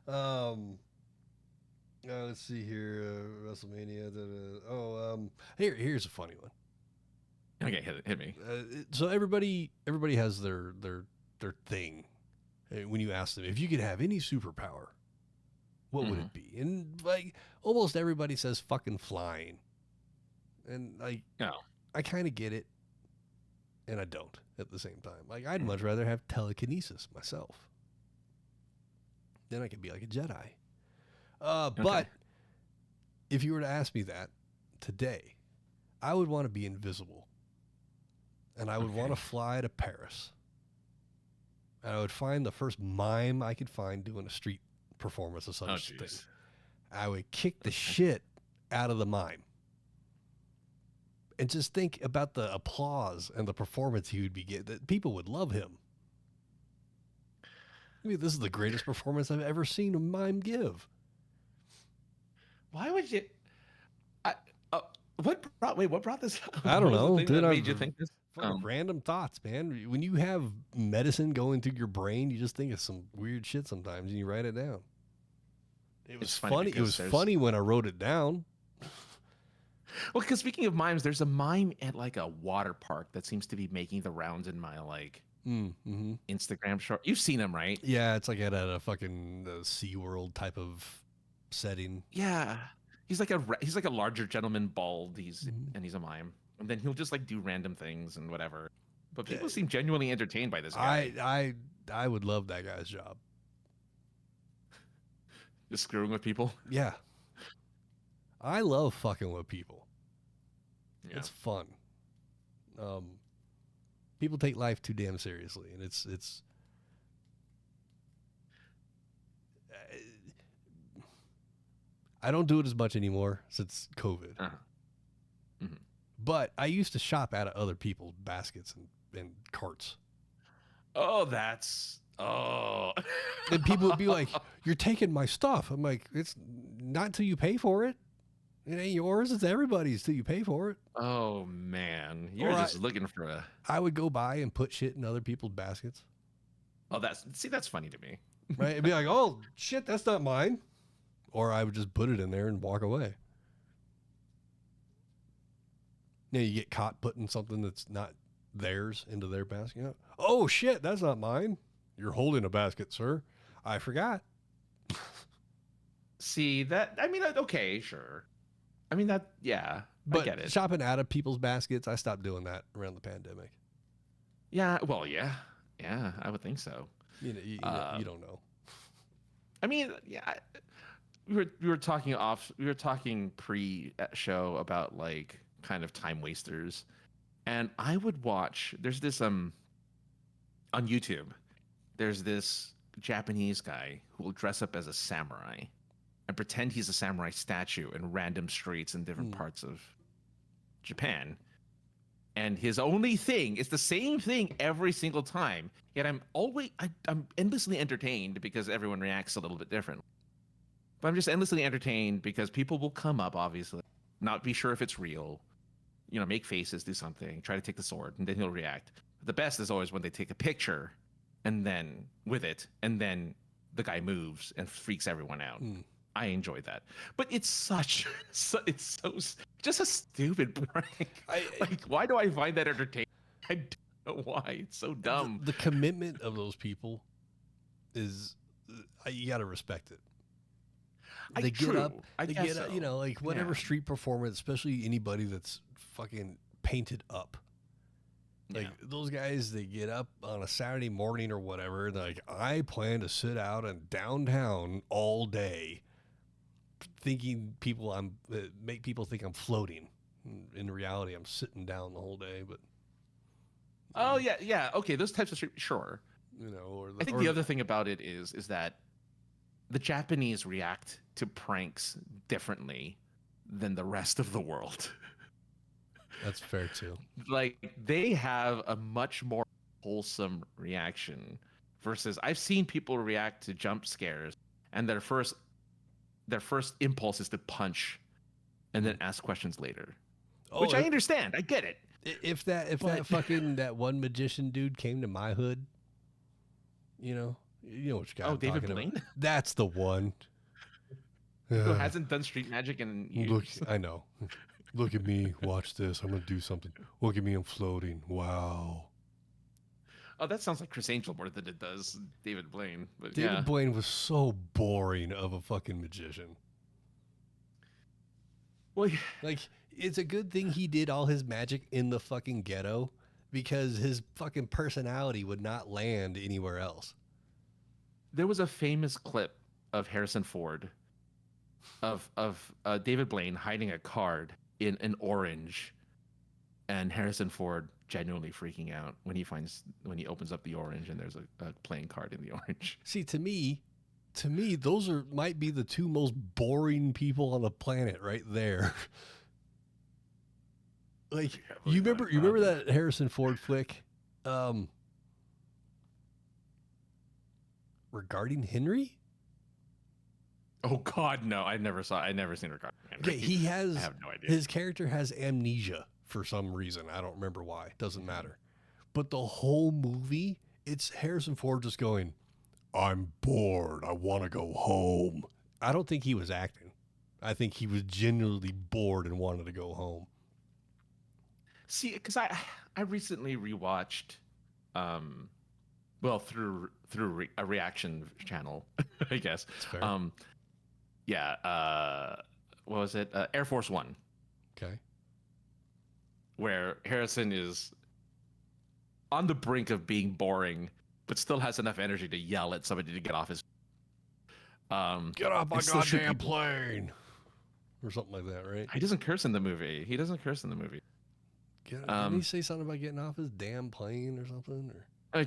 intern. Let's see here. WrestleMania. Here's a funny one. Okay, hit me. So everybody has their thing. When you ask them, if you could have any superpower, what would it be? And almost everybody says fucking flying. And I kind of get it, and I don't at the same time. I'd much rather have telekinesis myself. Then I could be like a Jedi. But if you were to ask me that today, I would want to be invisible. And I would want to fly to Paris. And I would find the first mime I could find doing a street performance of some thing. I would kick the shit out of the mime. And just think about the applause and the performance he would be getting. That people would love him. I mean, this is the greatest performance I've ever seen a mime give. Why would you? What brought this up? I don't What was know. the thing Dude, that made you think this? Random thoughts, man. When you have medicine going through your brain, you just think of some weird shit sometimes and you write it down. It was funny. It was funny when I wrote it down. Well, because speaking of mimes, there's a mime at like a water park that seems to be making the rounds in my Instagram short. You've seen him, right? Yeah, it's like at a fucking SeaWorld type of setting. Yeah, he's like a larger gentleman, bald. And he's a mime, and then he'll just like do random things and whatever. But people seem genuinely entertained by this guy. I would love that guy's job. Just screwing with people. Yeah, I love fucking with people. Yeah. It's fun. People take life too damn seriously, and it's. I don't do it as much anymore since COVID. Uh-huh. Mm-hmm. But I used to shop out of other people's baskets and carts. Oh, that's And people would be like, "You're taking my stuff." I'm like, "It's not until you pay for it. It ain't yours. It's everybody's till you pay for it." Oh man, you're just looking for a. I would go by and put shit in other people's baskets. Oh, that's funny to me. Right? It'd be like, "Oh shit, that's not mine," or I would just put it in there and walk away. Now you get caught putting something that's not theirs into their basket. Oh shit, that's not mine. You're holding a basket, sir. I forgot. See that? I mean, okay, sure. I mean that, yeah. But I get it. Shopping out of people's baskets, I stopped doing that around the pandemic. Yeah. Well, yeah. I would think so. You don't know. I mean, yeah. We were talking pre-show about like kind of time wasters, and I would watch. There's this on YouTube. There's this Japanese guy who will dress up as a samurai and pretend he's a samurai statue in random streets in different parts of Japan. And his only thing is the same thing every single time. Yet I'm endlessly entertained because everyone reacts a little bit different. But I'm just endlessly entertained because people will come up, obviously, not be sure if it's real, make faces, do something, try to take the sword, and then he'll react. The best is always when they take a picture and then the guy moves and freaks everyone out. I enjoy that, but it's just a stupid prank. Why do I find that entertaining? I don't know why. It's so dumb. The commitment of those people is, you got to respect it. They get up, like whatever street performance, especially anybody that's fucking painted up. Like those guys, they get up on a Saturday morning or whatever. And they're like, I plan to sit out in downtown all day, thinking make people think I'm floating. In reality, I'm sitting down the whole day. But oh yeah, okay, those types of street, sure. I think the other thing about it is that the Japanese react to pranks differently than the rest of the world. That's fair too. Like they have a much more wholesome reaction versus I've seen people react to jump scares and their first impulse is to punch and then ask questions later. Which I understand. I get it. If that fucking that one magician dude came to my hood, you know which guy I'm David talking Blaine? about. That's the one. Who hasn't done street magic in years. Look, I know. Look at me. Watch this. I'm going to do something. Look at me. I'm floating. Wow. Oh, that sounds like Chris Angel more than it does David Blaine. But David Blaine was so boring of a fucking magician. Well, like, it's a good thing he did all his magic in the fucking ghetto because his fucking personality would not land anywhere else. There was a famous clip of Harrison Ford of David Blaine hiding a card in an orange, and Harrison Ford genuinely freaking out when he opens up the orange and there's a playing card in the orange. See, to me, to me, those might be the two most boring people on the planet right there. Like, you remember that Harrison Ford flick, Regarding Henry? Oh God, no! I never seen Regarding Henry. Okay, I have no idea. His character has amnesia for some reason. I don't remember why. Doesn't matter. But the whole movie, it's Harrison Ford just going, "I'm bored. I want to go home." I don't think he was acting. I think he was genuinely bored and wanted to go home. See, because I recently rewatched, through a reaction channel, I guess. That's fair. What was it? Air Force One. Okay. Where Harrison is on the brink of being boring, but still has enough energy to yell at somebody to get off his. Get off my goddamn plane, or something like that, right? He doesn't curse in the movie. Didn't he say something about getting off his damn plane or something? Or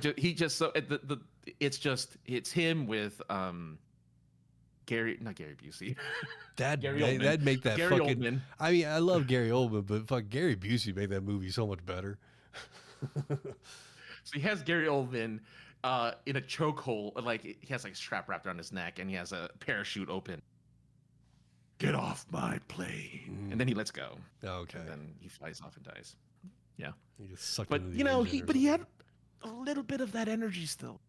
it's him with not Gary Busey. That'd make that Gary fucking. Oldman. I mean, I love Gary Oldman, but fuck, Gary Busey made that movie so much better. So he has Gary Oldman in a chokehold, like he has like a strap wrapped around his neck, and he has a parachute open. Get off my plane, and then he lets go. Okay. And then he flies off and dies. Yeah. He just sucked But into the you know, engine or he had something. a little bit of that energy still.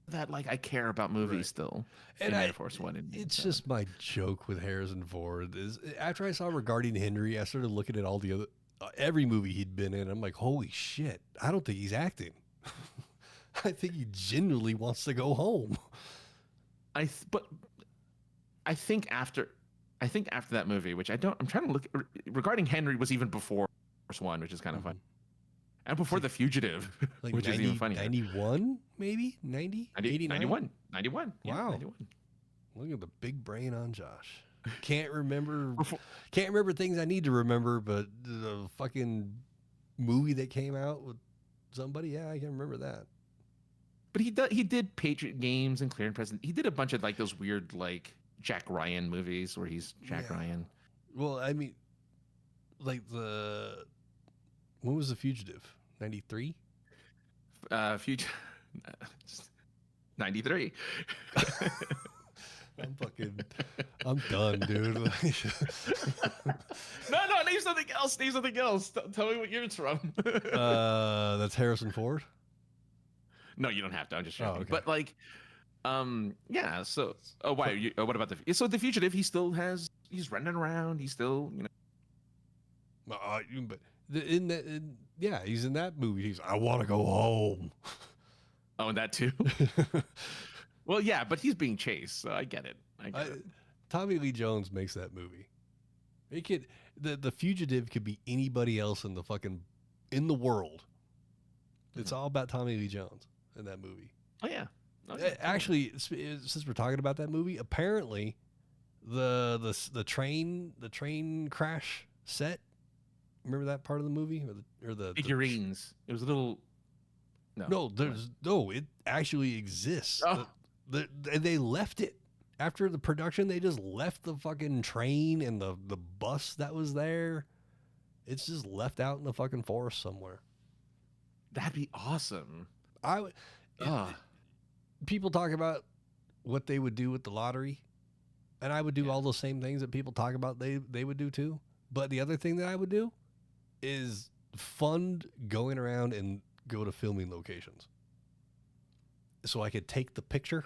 That like I care about movies Right. still. And in Air Force One. It's just my joke with Harrison Ford is after I saw Regarding Henry, I started looking at all the other every movie he'd been in. I'm like, holy shit! I don't think he's acting. I think he genuinely wants to go home. I think after that movie, which I'm trying to look. Regarding Henry was even before Force One, which is kind of fun. And before The Fugitive, Like which 90, is even funnier. 91, maybe 90, 89? 91. Yeah, Wow. 91. Look at the big brain on Josh. Can't remember things I need to remember, but the fucking movie that came out with somebody, yeah, I can remember that. But he did Patriot Games and Clear and Present. He did a bunch of like those weird like Jack Ryan movies where he's Jack Ryan. Well, I mean, like when was The Fugitive? 93? Future 93. I'm done, dude. No, name something else. Tell me what year it's from. That's Harrison Ford. No, you don't have to. I'm just joking. okay. But like, yeah. So, why? What about The Fugitive? He's running around. He's still, But he's in that movie. I want to go home. Oh, and that too. Well, yeah, but he's being chased, so I get it. Tommy Lee Jones makes that movie. The Fugitive could be anybody else in the world. It's all about Tommy Lee Jones in that movie. Oh yeah. Actually, since we're talking about that movie, apparently the train crash set. Remember that part of the movie or the figurines? It was a little. It actually exists. Oh. They left it after the production. They just left the fucking train and the bus that was there. It's just left out in the fucking forest somewhere. That'd be awesome. People talk about what they would do with the lottery, and I would do all those same things that people talk about they would do too. But the other thing that I would do is fund going around and go to filming locations, so I could take the picture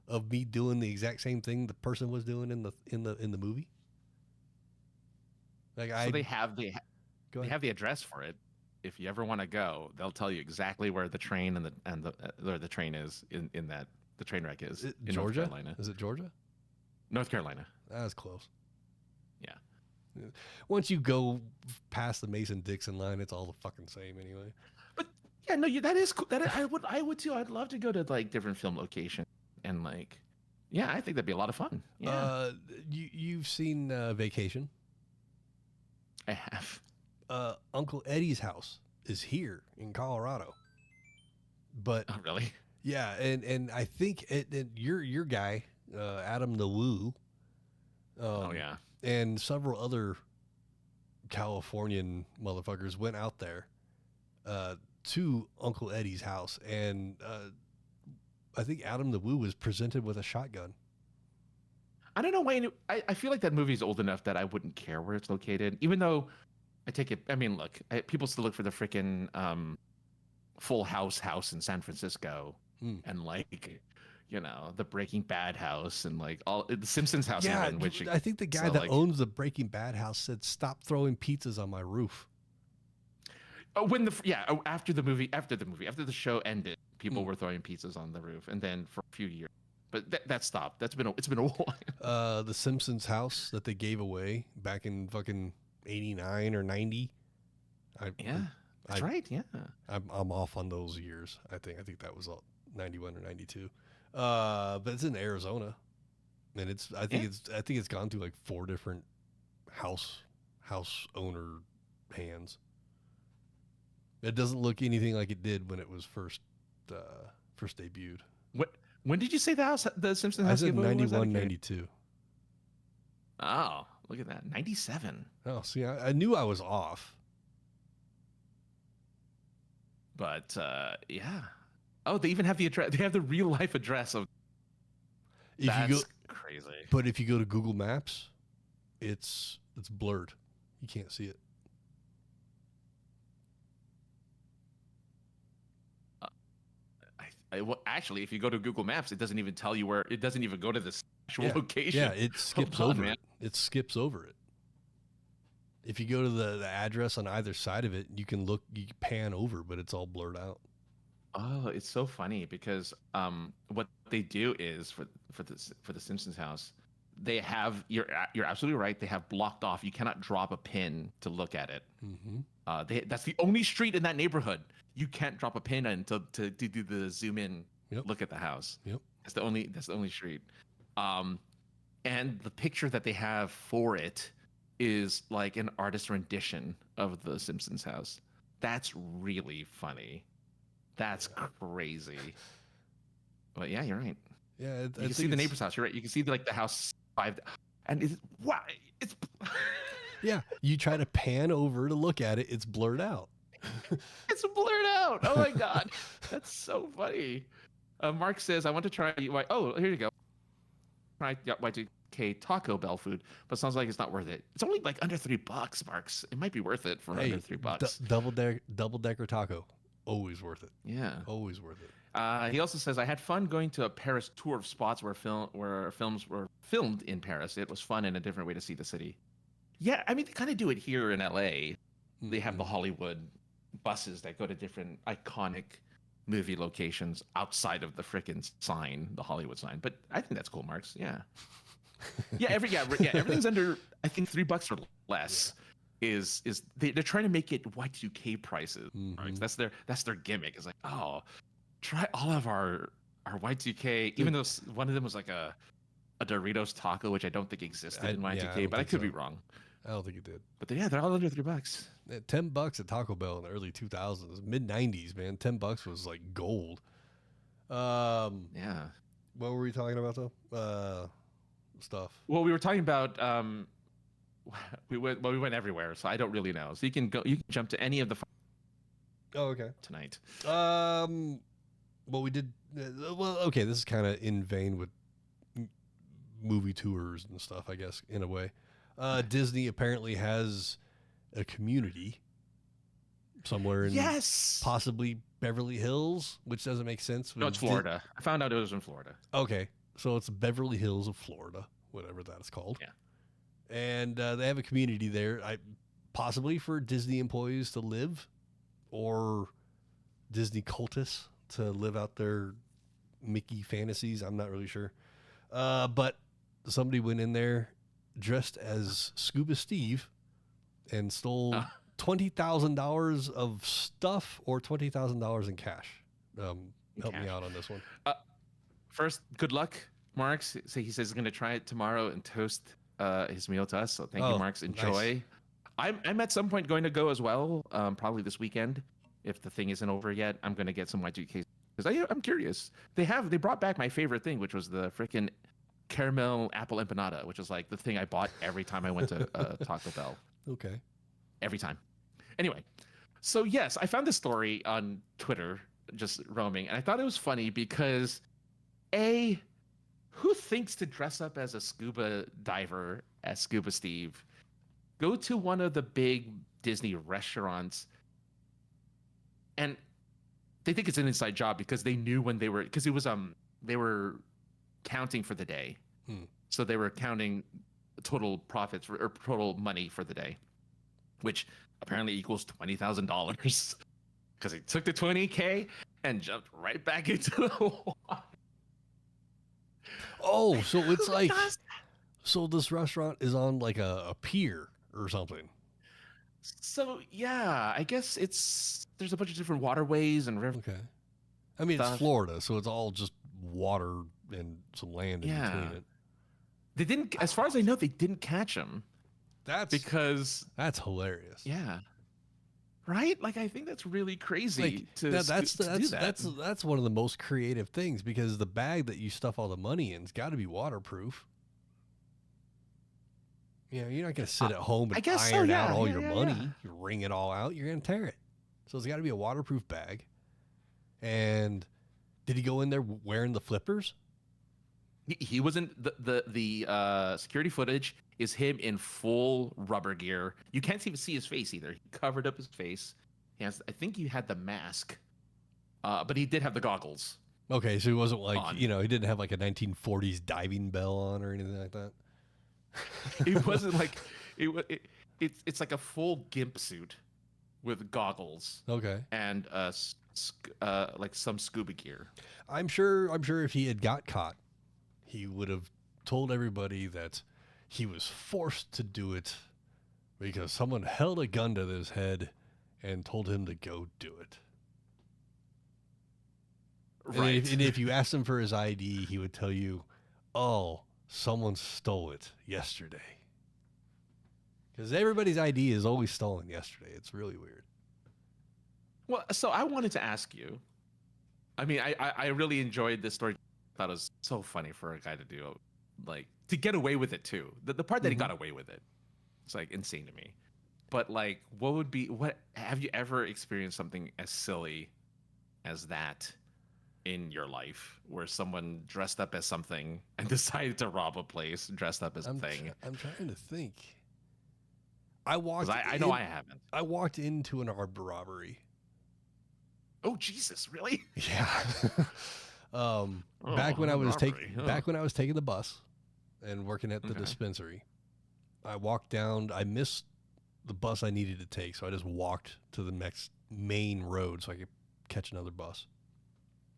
of me doing the exact same thing the person was doing in the movie. Like they have the address for it. If you ever want to go, they'll tell you exactly where the train where the train is in that the train wreck is. In Georgia? North Carolina. Is it Georgia? North Carolina. That's close. Yeah. Once you go past the Mason-Dixon line, it's all the fucking same anyway. But yeah, no, that is cool. I would too. I'd love to go to like different film locations and like, yeah, I think that'd be a lot of fun. Yeah. You've seen Vacation? I have. Uncle Eddie's house is here in Colorado. But oh, really? Yeah, and I think your guy, Adam the Woo. Oh yeah. And several other Californian motherfuckers went out there to Uncle Eddie's house, and I think Adam the Woo was presented with a shotgun. I don't know why. I feel like that movie's old enough that I wouldn't care where it's located, even though I take it. I mean, look, people still look for the freaking Full House in San Francisco, and like, you know, the Breaking Bad house, and like all the Simpsons house. Yeah, even, which I think the guy that owns the Breaking Bad house said, "Stop throwing pizzas on my roof." After the show ended, people were throwing pizzas on the roof, and then for a few years, but that stopped. It's been a while. The Simpsons house that they gave away back in fucking 89 or 90. That's right. Yeah, I'm off on those years. I think that was 91 or 92. But it's in Arizona, and I think it's gone through like 4 different house owner hands. It doesn't look anything like it did when it was first debuted. When did you say the Simpsons house? I said 91, 92. Oh, look at that, 97. Oh, see, I knew I was off. But yeah. Oh, they even have the address. They have the real life address of. That's crazy. But if you go to Google Maps, it's blurred. You can't see it. Well, actually, if you go to Google Maps, it doesn't even tell you where. It doesn't even go to the actual location. Yeah, it skips over it. It skips over it. If you go to the address on either side of it, you can pan over, but it's all blurred out. Oh, it's so funny because what they do is for the Simpsons house, they have you're absolutely right. They have blocked off. You cannot drop a pin to look at it. Mm-hmm. That's the only street in that neighborhood you can't drop a pin in to do the zoom in look at the house. Yep, that's the only street. And the picture that they have for it is like an artist rendition of the Simpsons house. That's really funny. That's crazy. But yeah, you're right. Yeah, you can see the neighbor's house. You're right. You can see like the house 5, and it's yeah. You try to pan over to look at it, it's blurred out. It's blurred out. Oh my god, that's so funny. Mark says, "I want to try." Oh, here you go. Try Y2K Taco Bell food, but sounds like it's not worth it. It's only like under $3, Marks. It might be worth it for under $3. Double decker taco. Always worth it. Yeah. Always worth it. He also says, I had fun going to a Paris tour of spots where films were filmed in Paris. It was fun and a different way to see the city. Yeah, I mean, they kind of do it here in LA. Mm-hmm. They have the Hollywood buses that go to different iconic movie locations outside of the frickin' sign, the Hollywood sign. But I think that's cool, Marks. Yeah. Everything's under, I think, $3 or less. Yeah. They're trying to make it Y2K prices. Mm-hmm. That's their gimmick. It's like, oh, try all of our Y2K, even though one of them was like a Doritos taco, which I don't think existed in Y2K, but I could be wrong. I don't think it did. But they're all under $3. $10 at Taco Bell in the early 2000s, mid 90s, man. $10 was like gold. Yeah. What were we talking about though? Stuff. Well, we were talking about we went everywhere, so I don't really know. So you can jump to any of the. Oh, okay. Tonight. Well, we did. Well, okay. This is kind of in vein with movie tours and stuff, I guess, in a way. Disney apparently has a community somewhere in possibly Beverly Hills, which doesn't make sense. No, it's Florida. I found out it was in Florida. Okay, so it's Beverly Hills of Florida, whatever that is called. Yeah. And they have a community there, possibly for Disney employees to live, or Disney cultists to live out their Mickey fantasies. I'm not really sure. But somebody went in there dressed as Scuba Steve and stole $20,000 of stuff or $20,000 in cash. Help me out on this one. First, good luck, Marks. So he says he's going to try it tomorrow and toast his meal to us. So thank you, Marks. Enjoy. Nice. I'm at some point going to go as well. Probably this weekend, if the thing isn't over yet. I'm going to get some Y2K because I'm curious. They brought back my favorite thing, which was the freaking caramel apple empanada, which is like the thing I bought every time I went to Taco Bell. Okay. Every time. Anyway, so yes, I found this story on Twitter, just roaming, and I thought it was funny because, who thinks to dress up as a scuba diver, as Scuba Steve, go to one of the big Disney restaurants, and they think it's an inside job because they knew when because it was they were counting for the day, so they were counting total profits or total money for the day, which apparently equals $20,000 because he took the $20K and jumped right back into the water. Oh, so it's like, so this restaurant is on like a pier or something. So yeah, I guess there's a bunch of different waterways and rivers. Okay. I mean, stuff. it's Florida, so it's all just water and some land in between it. They didn't, as far as I know, they didn't catch him. That's hilarious. Yeah. Right? Like, I think that's really crazy Like, to do that. That's one of the most creative things, because the bag that you stuff all the money in's got to be waterproof. You know, you're not going to sit at home and iron out all your money. You wring it all out. You're going to tear it. So it's got to be a waterproof bag. And did he go in there wearing the flippers? He wasn't. The security footage is him in full rubber gear. You can't even see his face either. He covered up his face. I think he had the mask, but he did have the goggles. Okay, so he wasn't like on. he didn't have like a 1940s diving bell on or anything like that. It wasn't like it's like a full gimp suit with goggles. Okay. And like some scuba gear. I'm sure if he had got caught, he would have told everybody that he was forced to do it because someone held a gun to his head and told him to go do it. Right. And if you asked him for his ID, he would tell you, "Oh, someone stole it yesterday." Because everybody's ID is always stolen yesterday. It's really weird. Well, so I wanted to ask you. I mean, I really enjoyed this story. I thought it was so funny for a guy to do, like, to get away with it too. The part that he got away with it, it's like insane to me. But like, what have you ever experienced something as silly as that in your life, where someone dressed up as something and decided to rob a place dressed up as a thing? I'm trying to think. I know I haven't. I walked into an armed robbery. Oh Jesus, really? Yeah. Back when I was taking the bus and working at the dispensary, I walked down. I missed the bus I needed to take, so I just walked to the next main road so I could catch another bus.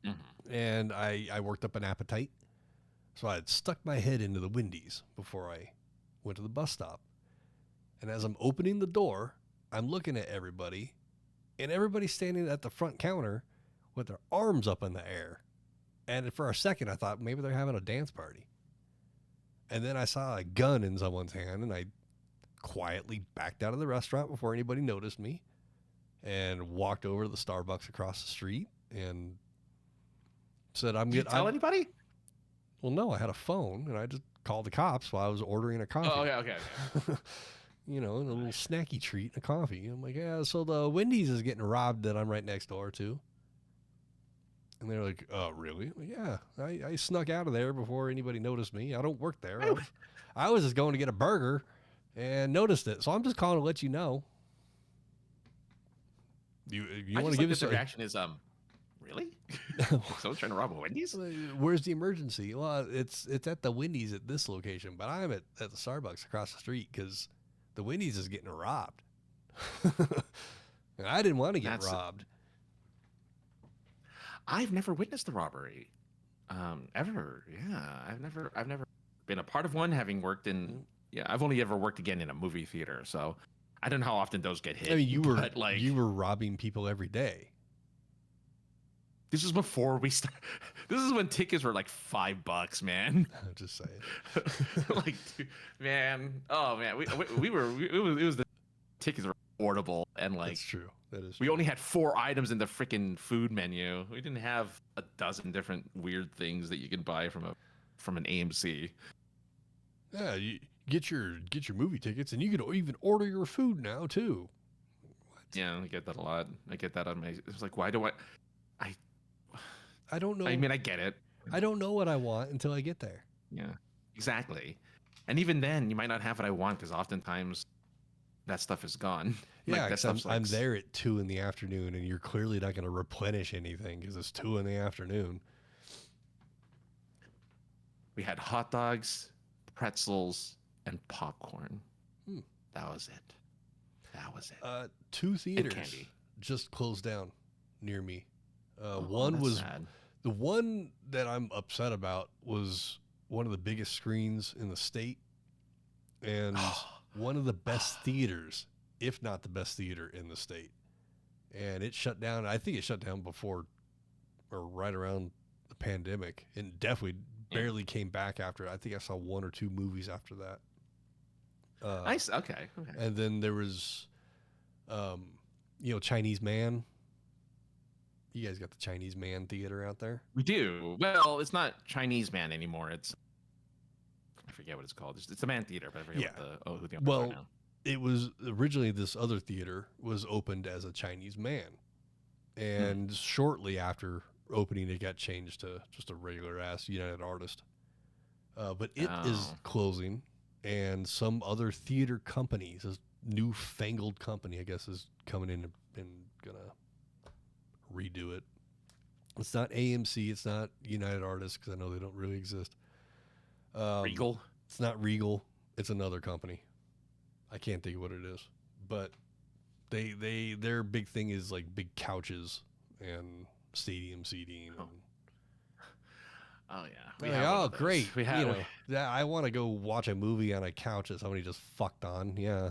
Mm-hmm. And I worked up an appetite, so I had stuck my head into the Wendy's before I went to the bus stop. And as I'm opening the door, I'm looking at everybody, and everybody's standing at the front counter with their arms up in the air. And for a second, I thought maybe they're having a dance party. And then I saw a gun in someone's hand, and I quietly backed out of the restaurant before anybody noticed me and walked over to the Starbucks across the street and said, Did you tell anybody? Well, no, I had a phone, and I just called the cops while I was ordering a coffee. Oh, okay. And a little snacky treat, a coffee. I'm like, yeah, so the Wendy's is getting robbed that I'm right next door to. And they're like, oh, really? Like, yeah, I snuck out of there before anybody noticed me. I don't work there. I was just going to get a burger and noticed it. So I'm just calling to let you know. You want to give us the reaction is, really? Someone's trying to rob a Wendy's? Where's the emergency? Well, it's at the Wendy's at this location, but I'm at the Starbucks across the street because the Wendy's is getting robbed. And I didn't want to get robbed. I've never witnessed a robbery, ever. Yeah, I've never been a part of one. Having worked in, I've only ever worked again in a movie theater, so I don't know how often those get hit. I mean, you were robbing people every day. This was before we started. This is when tickets were like $5, man. I'm just saying. Like, dude, man. Oh man, it was the tickets were affordable, and like, that's true. That is. We only had 4 items in the freaking food menu. We didn't have a dozen different weird things that you can buy from a from an AMC. Yeah, you get your movie tickets, and you can even order your food now too. Yeah, I get that a lot. I get that on my. It's like, why do I don't know. I mean, I get it. I don't know what I want until I get there. Yeah, exactly. And even then, you might not have what I want because oftentimes that stuff is gone. Yeah, like, that stuff's I'm there at 2 p.m, and you're clearly not going to replenish anything because it's 2 p.m. We had hot dogs, pretzels, and popcorn. That was it. That was it. 2 theaters candy. just closed down near me. One one was sad. the one that I'm upset about was one of the biggest screens in the state and one of the best theaters, if not the best theater in the state. And it shut down. I think it shut down before or right around the pandemic, and definitely barely came back after. I think I saw 1 or 2 movies after that. Nice. Okay. And then there was, Chinese Man. You guys got the Chinese Man theater out there? We do. Well, it's not Chinese Man anymore. I forget what it's called. It's a Man Theater, but I forget who the owners are now. It was originally this other theater was opened as a Chinese Man, and shortly after opening, it got changed to just a regular ass United Artist. But it is closing, and some other theater company, this newfangled company, I guess, is coming in and gonna redo it. It's not AMC, it's not United Artists because I know they don't really exist. Regal. It's not Regal. It's another company. I can't think of what it is, but their big thing is like big couches and stadium seating. And, yeah. Great. I want to go watch a movie on a couch that somebody just fucked on. Yeah.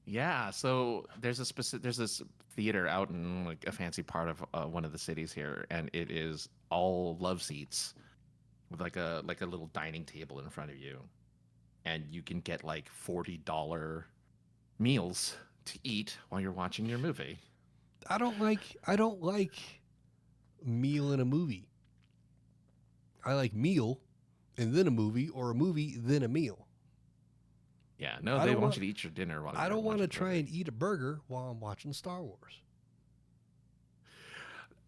Yeah. So there's this theater out in like a fancy part of one of the cities here, and it is all love seats with like a little dining table in front of you, and you can get like $40 meals to eat while you're watching your movie. I don't like meal in a movie. I like meal and then a movie, or a movie then a meal. Yeah, no, they want you to eat your dinner while I don't want to try and eat a burger while I'm watching Star Wars.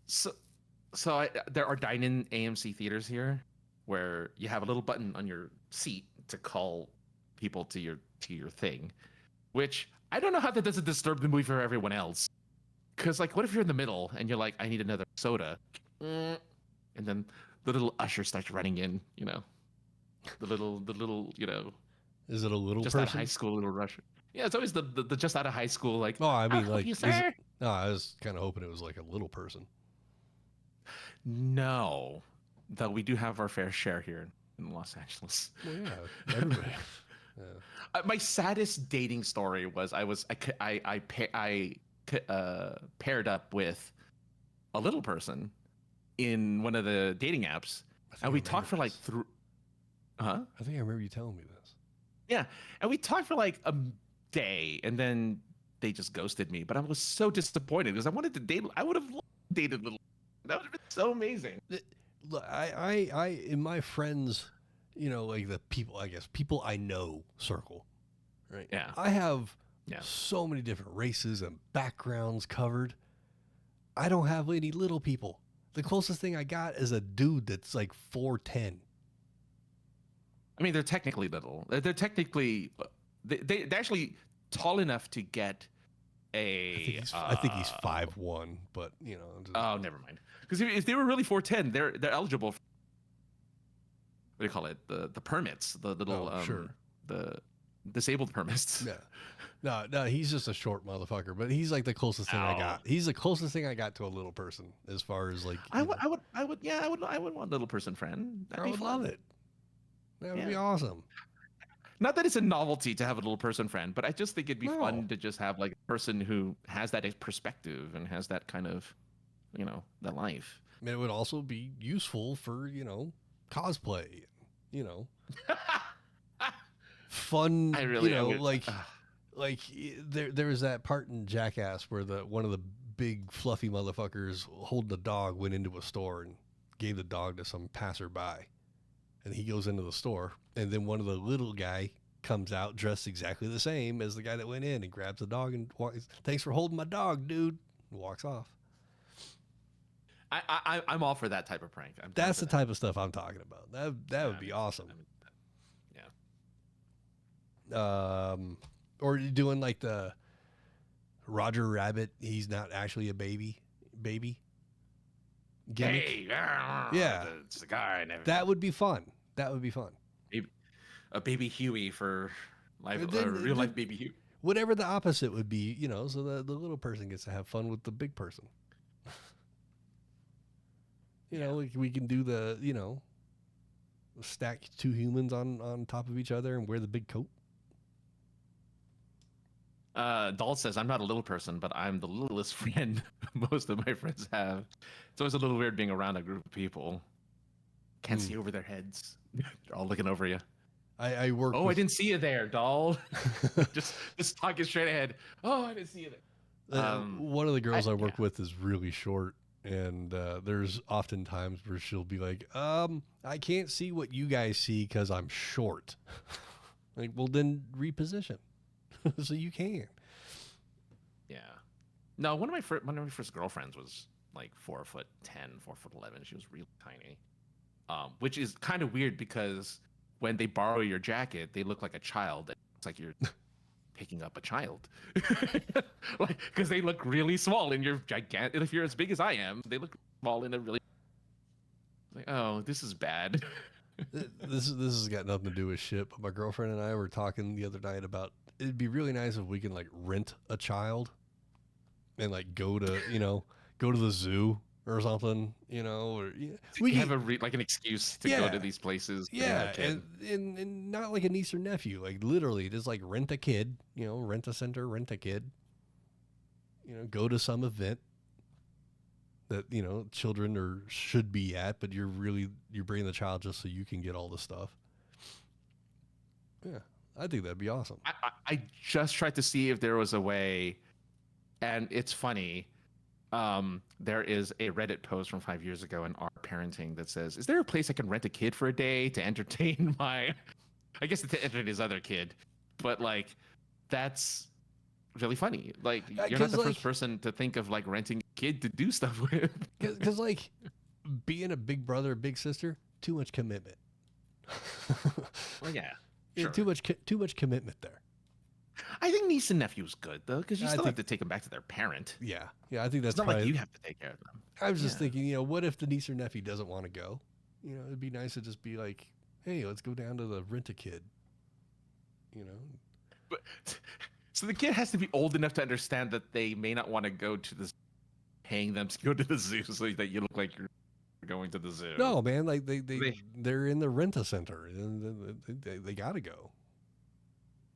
So there are dine-in AMC theaters here where you have a little button on your seat to call people to your thing, which I don't know how that doesn't disturb the movie for everyone else. Because, like, what if you're in the middle and you're like, I need another soda? And then the little usher starts running in, the little, Is it a little just person? out of high school little rusher. Yeah, it's always the just out of high school, like, oh, I mean, like, you, sir? I was kind of hoping it was like a little person. No, though we do have our fair share here in Los Angeles. Well, yeah, everybody. Yeah. My saddest dating story was I paired up with a little person in one of the dating apps, and we talked for like I think I remember you telling me this. Yeah, and we talked for like a day, and then they just ghosted me. But I was so disappointed because I wanted to date. I would have dated little. That would have been so amazing. Look, I in my friends, like the people, I guess people I know circle, right? Yeah. I have so many different races and backgrounds covered. I don't have any little people. The closest thing I got is a dude that's like 4'10". I mean, they're technically little. They're technically they're actually tall enough to get a. I think he's 5'1", but Oh, never mind. Because if they were really 4'10", they're eligible for, what do you call it? The permits, the little the disabled permits. Yeah. No, he's just a short motherfucker, but he's like the closest thing I got. He's the closest thing I got to a little person as far as like. I would want a little person friend. I would love it. That would be awesome. Not that it's a novelty to have a little person friend, but I just think it'd be fun to just have like a person who has that perspective and has that kind of, that life. I mean, it would also be useful for, cosplay, fun, I really, like there was that part in Jackass where one of the big fluffy motherfuckers holding the dog went into a store and gave the dog to some passerby. and he goes into the store, and then one of the little guy comes out dressed exactly the same as the guy that went in and grabs the dog and walks, thanks for holding my dog, dude, and walks off. I'm all for that type of prank. That's the type of stuff I'm talking about. That would be awesome. Or doing like the Roger Rabbit, he's not actually a baby gimmick. Hey, yeah, it's the guy. And everything. That would be fun. A baby Huey for life, real life baby Huey. Whatever the opposite would be, so the little person gets to have fun with the big person. We can do the, stack two humans on top of each other and wear the big coat. Dahl says, I'm not a little person, but I'm the littlest friend most of my friends have. It's always a little weird being around a group of people. Can't see over their heads. They're all looking over you. I work. I didn't see you there, Dahl. just talking straight ahead. Oh, I didn't see you there. One of the girls I work with is really short. And there's often times where she'll be like, I can't see what you guys see because I'm short. Like, well, then reposition so you can. Yeah. No, one of my first girlfriends was like 4'10", 4'11". She was really tiny, which is kind of weird because when they borrow your jacket, they look like a child. It's like you're picking up a child, like, because they look really small and you're gigantic. If you're as big as I am, they look small in a really like, oh, this is bad. This has got nothing to do with shit, but my girlfriend and I were talking the other night about it'd be really nice if we can like rent a child and like go to the zoo or something, or we have an excuse to go to these places. Yeah, and not like a niece or nephew, like literally just like rent a kid, rent a center, rent a kid, go to some event that children should be at, but you're bringing the child just so you can get all the stuff. Yeah, I think that'd be awesome. I just tried to see if there was a way, and it's funny. There is a Reddit post from 5 years ago in our parenting that says, is there a place I can rent a kid for a day to entertain I guess to entertain his other kid, but like, that's really funny. Like, you're not the first person to think of like renting a kid to do stuff with. Cause like being a big brother, or big sister, too much commitment. Well, yeah. Sure. Too much commitment there. I think niece and nephew is good though, because you still have to take them back to their parent. Yeah, I think that's it's not like you have to take care of them. I was just thinking, what if the niece or nephew doesn't want to go? It'd be nice to just be like, hey, let's go down to the rent-a-kid. But so the kid has to be old enough to understand that they may not want to go to the, paying them to go to the zoo so that you look like you're going to the zoo. No, man, like they're in the rent-a-center and they gotta go.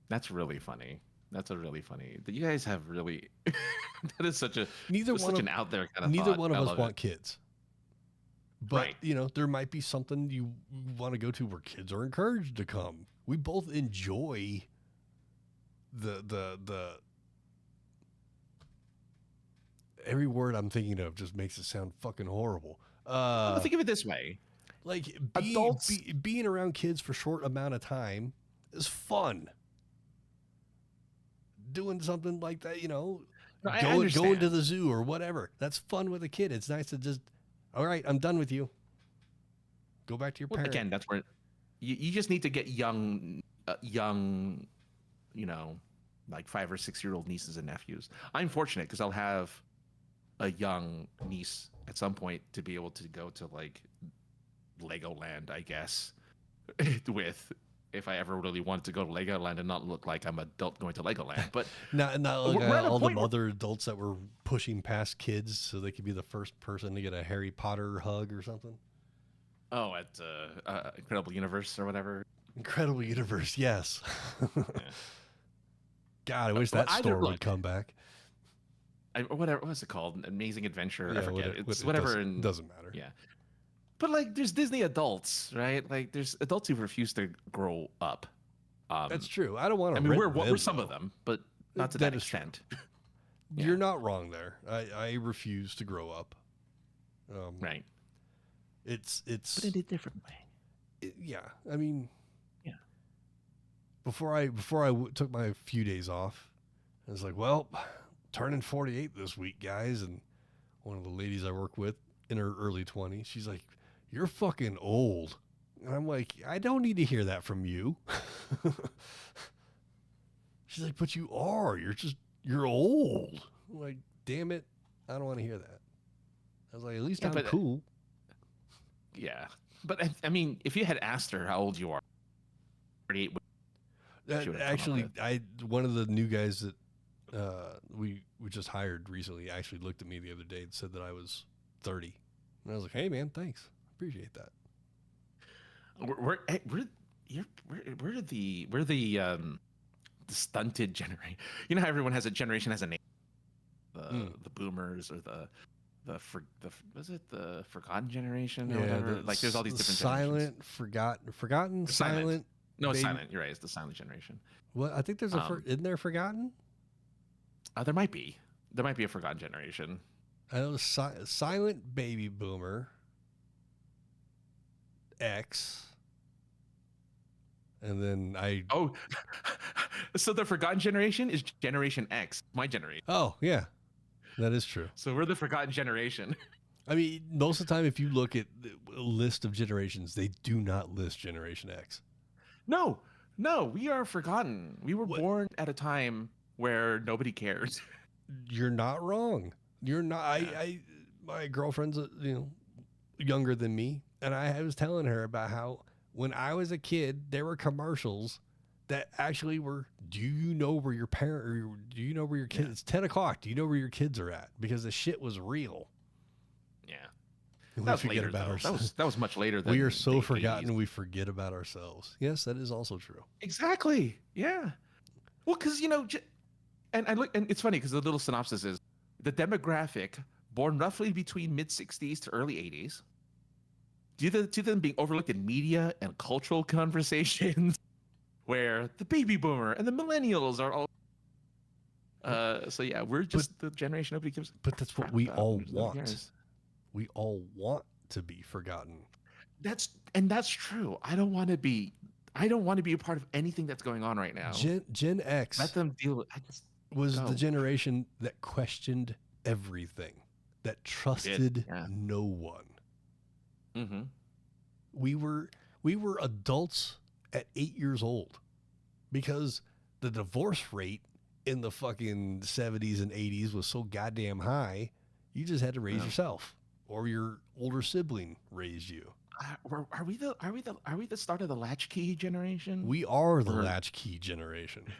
That's really funny. That's a really funny. You guys have really. That is such an out there kind of. Neither thought. one of us want kids. But right. There might be something you want to go to where kids are encouraged to come. We both enjoy the every word I'm thinking of just makes it sound fucking horrible. Think of it this way: like adults being around kids for a short amount of time is fun. Doing something like that, going to the zoo or whatever. That's fun with a kid. It's nice to just, all right, I'm done with you. Go back to your parents. Again, that's where you just need to get young, like 5 or 6 year old nieces and nephews. I'm fortunate because I'll have a young niece at some point to be able to go to like Legoland, I guess, with. If I ever really wanted to go to Legoland and not look like I'm an adult going to Legoland, but not like all the other adults that were pushing past kids so they could be the first person to get a Harry Potter hug or something. Oh, at Incredible Universe or whatever. Incredible Universe, yes. Yeah. God, I wish that store would come back. Whatever, what's it called? Amazing Adventure. Yeah, I forget. It's whatever. Doesn't matter. Yeah. But like, there's Disney adults, right? Like, there's adults who refuse to grow up. That's true. I don't want to. I mean, we're some of them, but not to that extent. You're not wrong there. I refuse to grow up. Right. It's but in a different way. Yeah, I mean, Yeah. Before I took my few days off, I was like, well, turning 48 this week, guys. And one of the ladies I work with in her early 20s, she's like, you're fucking old. And I'm like, I don't need to hear that from you. She's like, but you are. You're old. I'm like, damn it. I don't want to hear that. I was like, at least I'm cool. Yeah. But I mean, if you had asked her how old you are, 48 actually, one of the new guys that we just hired recently actually looked at me the other day and said that I was 30, and I was like, "Hey, man, thanks, appreciate that." We're the stunted generation. You know how everyone has a generation has a name, the boomers or the was it the forgotten generation or whatever? Like there's all these different silent, forgotten, silent. No, it's silent. You're right. It's the silent generation. Well, I think there's isn't there forgotten? There might be. There might be a forgotten generation. I know silent baby boomer, X, and then so the forgotten generation is Generation X, my generation. Oh yeah, that is true. So we're the forgotten generation. I mean, most of the time, if you look at the list of generations, they do not list Generation X. No, we are forgotten. We were born at a time where nobody cares. You're not wrong. You're not. Yeah. My girlfriend's younger than me, and I was telling her about how when I was a kid, there were commercials that actually were, do you know where your kids? Yeah. It's 10 o'clock. Do you know where your kids are at? Because the shit was real. Yeah. That was later, about ourselves. That was much later than we are so forgotten. We forget about ourselves. Yes, that is also true. Exactly. Yeah. Well, because and it's funny because the little synopsis is the demographic born roughly between mid 60s to early 80s, due to them being overlooked in media and cultural conversations, where the baby boomer and the millennials are all. So yeah, we're just the generation nobody gives. But that's what we all want. We all want to be forgotten. That's true. I don't want to be a part of anything that's going on right now. Gen X. Let them deal with it. Was the generation that questioned everything, that trusted no one. Mm-hmm. We were adults at 8 years old because the divorce rate in the fucking 70s and 80s was so goddamn high, you just had to raise yourself, or your older sibling raised you. Are we the start of the latchkey generation? We are the latchkey generation.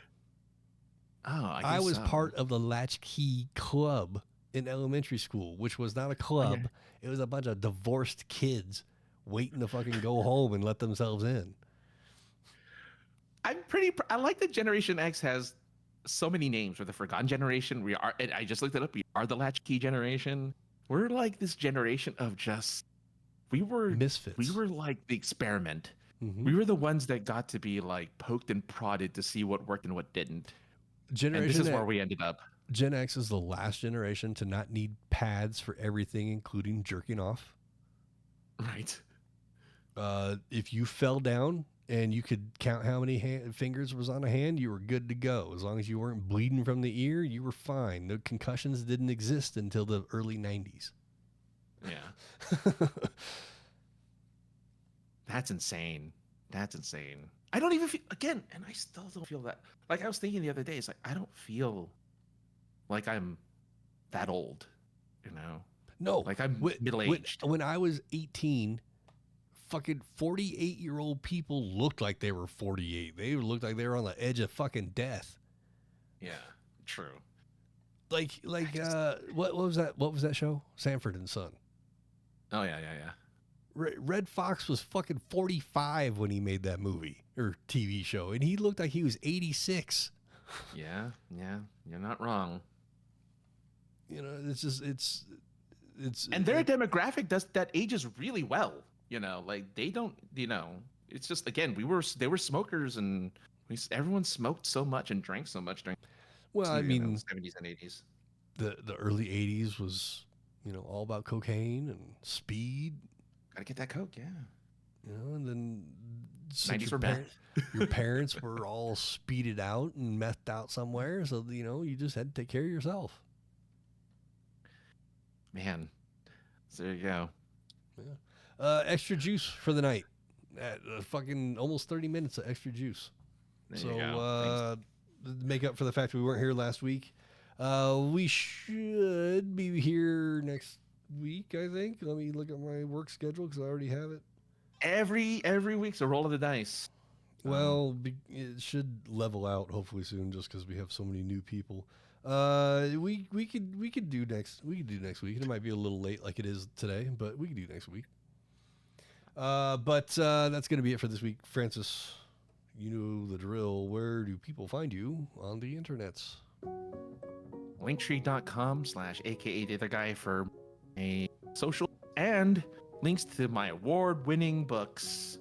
Oh, I was part of the latchkey club in elementary school, which was not a club. Okay. It was a bunch of divorced kids waiting to fucking go home and let themselves in. I like that Generation X has so many names. We're the forgotten generation. We are, and I just looked it up. We are the latchkey generation. We're like this generation of we were misfits. We were like the experiment. Mm-hmm. We were the ones that got to be like poked and prodded to see what worked and what didn't. And this is where we ended up. Gen X is the last generation to not need pads for everything, including jerking off. Right. If you fell down and you could count how many fingers was on a hand, you were good to go. As long as you weren't bleeding from the ear, you were fine. The concussions didn't exist until the early 90s. Yeah. That's insane. I don't even feel, again, and I still don't feel that. Like I was thinking the other day, it's like, I don't feel like I'm that old, No. Like I'm middle-aged. When I was 18, fucking 48-year-old people looked like they were 48. They looked like they were on the edge of fucking death. Yeah, true. Like what was that? What was that show? Sanford and Son. Oh yeah. Red Fox was fucking 45 when he made that movie or TV show, and he looked like he was 86. Yeah, you're not wrong. It's just it's and their demographic that ages really well. Like they don't. It's just again they were smokers, and everyone smoked so much and drank so much during. Well, I mean, 70s and 80s. The early 80s was all about cocaine and speed. Gotta get that coke, yeah. And then since 90s were bad. Your parents were all speeded out and methed out somewhere, so you just had to take care of yourself. Man, so there you go. Yeah. Extra juice for the night. Fucking almost 30 minutes of extra juice. There you go. Make up for the fact that we weren't here last week. We should be here next week, I think. Let me look at my work schedule because I already have it. Every week's a roll of the dice. Well, it should level out hopefully soon, just because we have so many new people. We could do next week. It might be a little late, like it is today, but we can do next week. But that's gonna be it for this week, Francis. You know the drill. Where do people find you on the internets? Linktree.com/aka the other guy for a social and links to my award-winning books.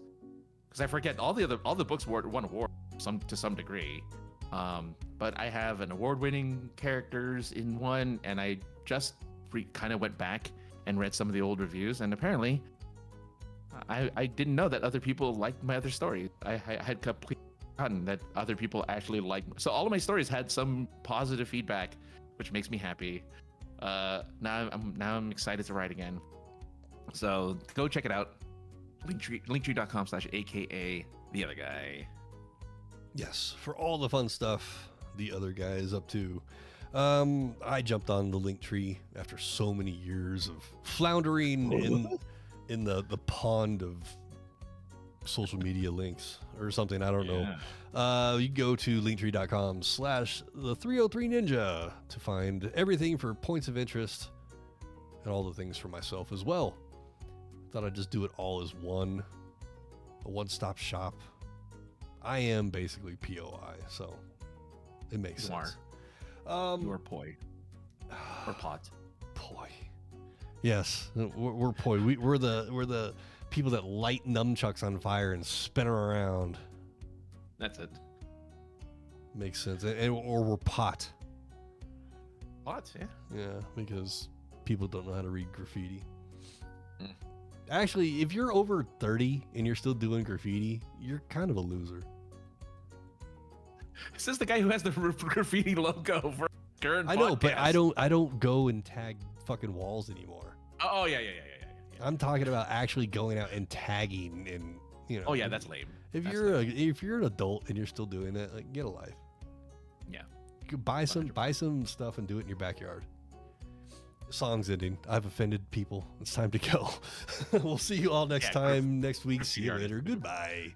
Because I forget all the books won award to some degree. But I have an award-winning characters in one, and I just kind of went back and read some of the old reviews, and apparently I didn't know that other people liked my other stories. I had completely forgotten that other people actually liked. So all of my stories had some positive feedback, which makes me happy. Now I'm excited to write again. So go check it out. Linktree.com/aka the other guy. Yes, for all the fun stuff the other guy is up to. I jumped on the Linktree after so many years of floundering in the pond of social media links or something. I don't know. You go to linktree.com/the303ninja to find everything for points of interest and all the things for myself as well. Thought I'd just do it all as a one-stop shop. I am basically POI, so it makes sense. You are POI. Or pot. POI. Yes, we're POI. We're the people that light nunchucks on fire and spin them around. That's it. Makes sense. Or we're pot. Pot, yeah. Yeah, because people don't know how to read graffiti. Actually, if you're over 30 and you're still doing graffiti, you're kind of a loser. Is this the guy who has the graffiti logo for current podcast? I know, but I don't go and tag fucking walls anymore. Oh yeah. I'm talking about actually going out and tagging and Oh yeah, that's lame. If you're an adult and you're still doing it, like, get a life. Yeah. You could buy some stuff and do it in your backyard. Song's ending. I've offended people. It's time to go. We'll see you all next time next week. See you later. Goodbye.